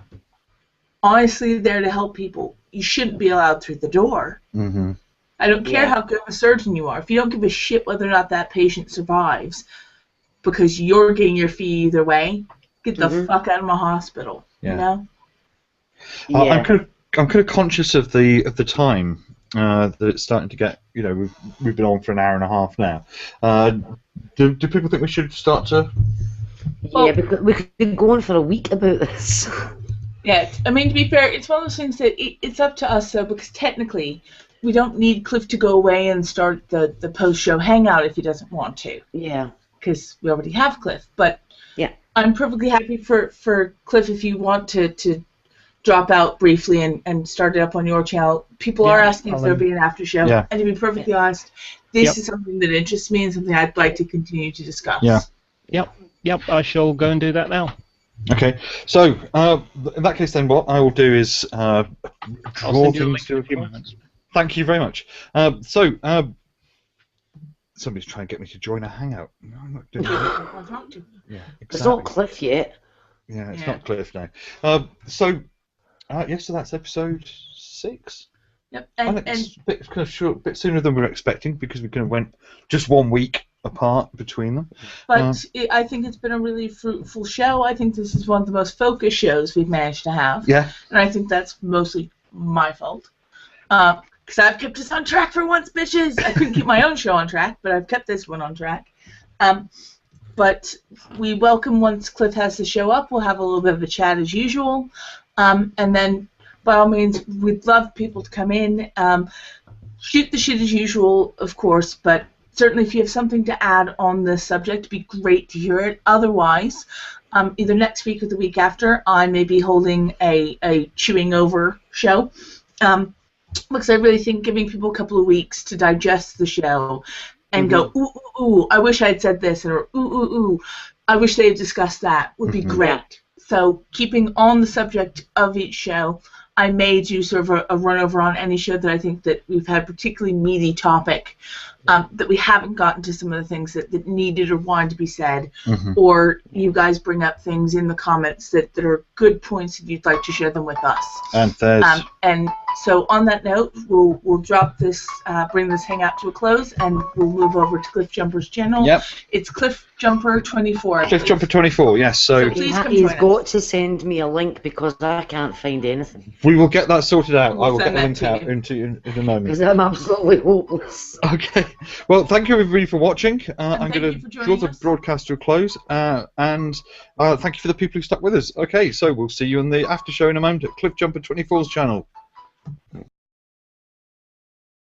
honestly there to help people, you shouldn't be allowed through the door. Mm-hmm. I don't care how good of a surgeon you are. If you don't give a shit whether or not that patient survives because you're getting your fee either way, get the fuck out of my hospital. Yeah. You know? I'm kind of conscious of the time that it's starting to get. We've been on for an hour and a half now. Do people think we should start to? Yeah, because we could go on for a week about this. Yeah, I mean, to be fair, it's one of those things that it's up to us, though, because technically we don't need Cliff to go away and start the post-show hangout if he doesn't want to. Yeah. Because we already have Cliff. But yeah, I'm perfectly happy for Cliff if you want to drop out briefly and start it up on your channel. People are asking if there'll be an after show. Yeah. And to be perfectly honest, this is something that interests me and something I'd like to continue to discuss. Yeah. Yep, I shall go and do that now. Okay, so in that case, then what I will do is I'll draw send you a things link to in a a few close. moments. Thank you very much. Somebody's trying to get me to join a hangout. No, I'm not doing that. What's wrong with you? Yeah, it's not Cliff yet. Yeah, it's not Cliff now. So that's episode 6. Yep, And it's a bit kind of short, a bit sooner than we were expecting because we kind of went just 1 week apart between them. But I think it's been a really fruitful show. I think this is one of the most focused shows we've managed to have. Yeah. And I think that's mostly my fault. Because I've kept us on track for once, bitches. I couldn't keep my own show on track, but I've kept this one on track. But we welcome once Cliff has the show up. We'll have a little bit of a chat as usual. And then, by all means, we'd love people to come in. Shoot the shit as usual, of course, but certainly if you have something to add on this subject, it'd be great to hear it. Otherwise, either next week or the week after, I may be holding a chewing over show. Because I really think giving people a couple of weeks to digest the show and go, ooh, ooh, ooh, I wish I'd said this, or ooh, ooh, ooh, I wish they had discussed that, would be great. So keeping on the subject of each show, I may do sort of a run over on any show that I think that we've had particularly meaty topic, that we haven't gotten to some of the things that needed or wanted to be said, or you guys bring up things in the comments that are good points that you'd like to share them with us. And so on that note, we'll drop this, bring this hangout to a close, and we'll move over to Cliff Jumper's channel. Yep. It's Cliff Jumper 24. Cliff Jumper 24, yes. So please come He's join us. got to send me a link because I can't find anything. we will get that sorted out. I will get send the that link to out you. into in a moment. Because I'm absolutely hopeless. Okay. Well, thank you everybody for watching. I'm thank going you for to joining draw the us. broadcast to a close, and thank you for the people who stuck with us. Okay, so we'll see you in the after show in a moment at Cliff Jumper 24's channel.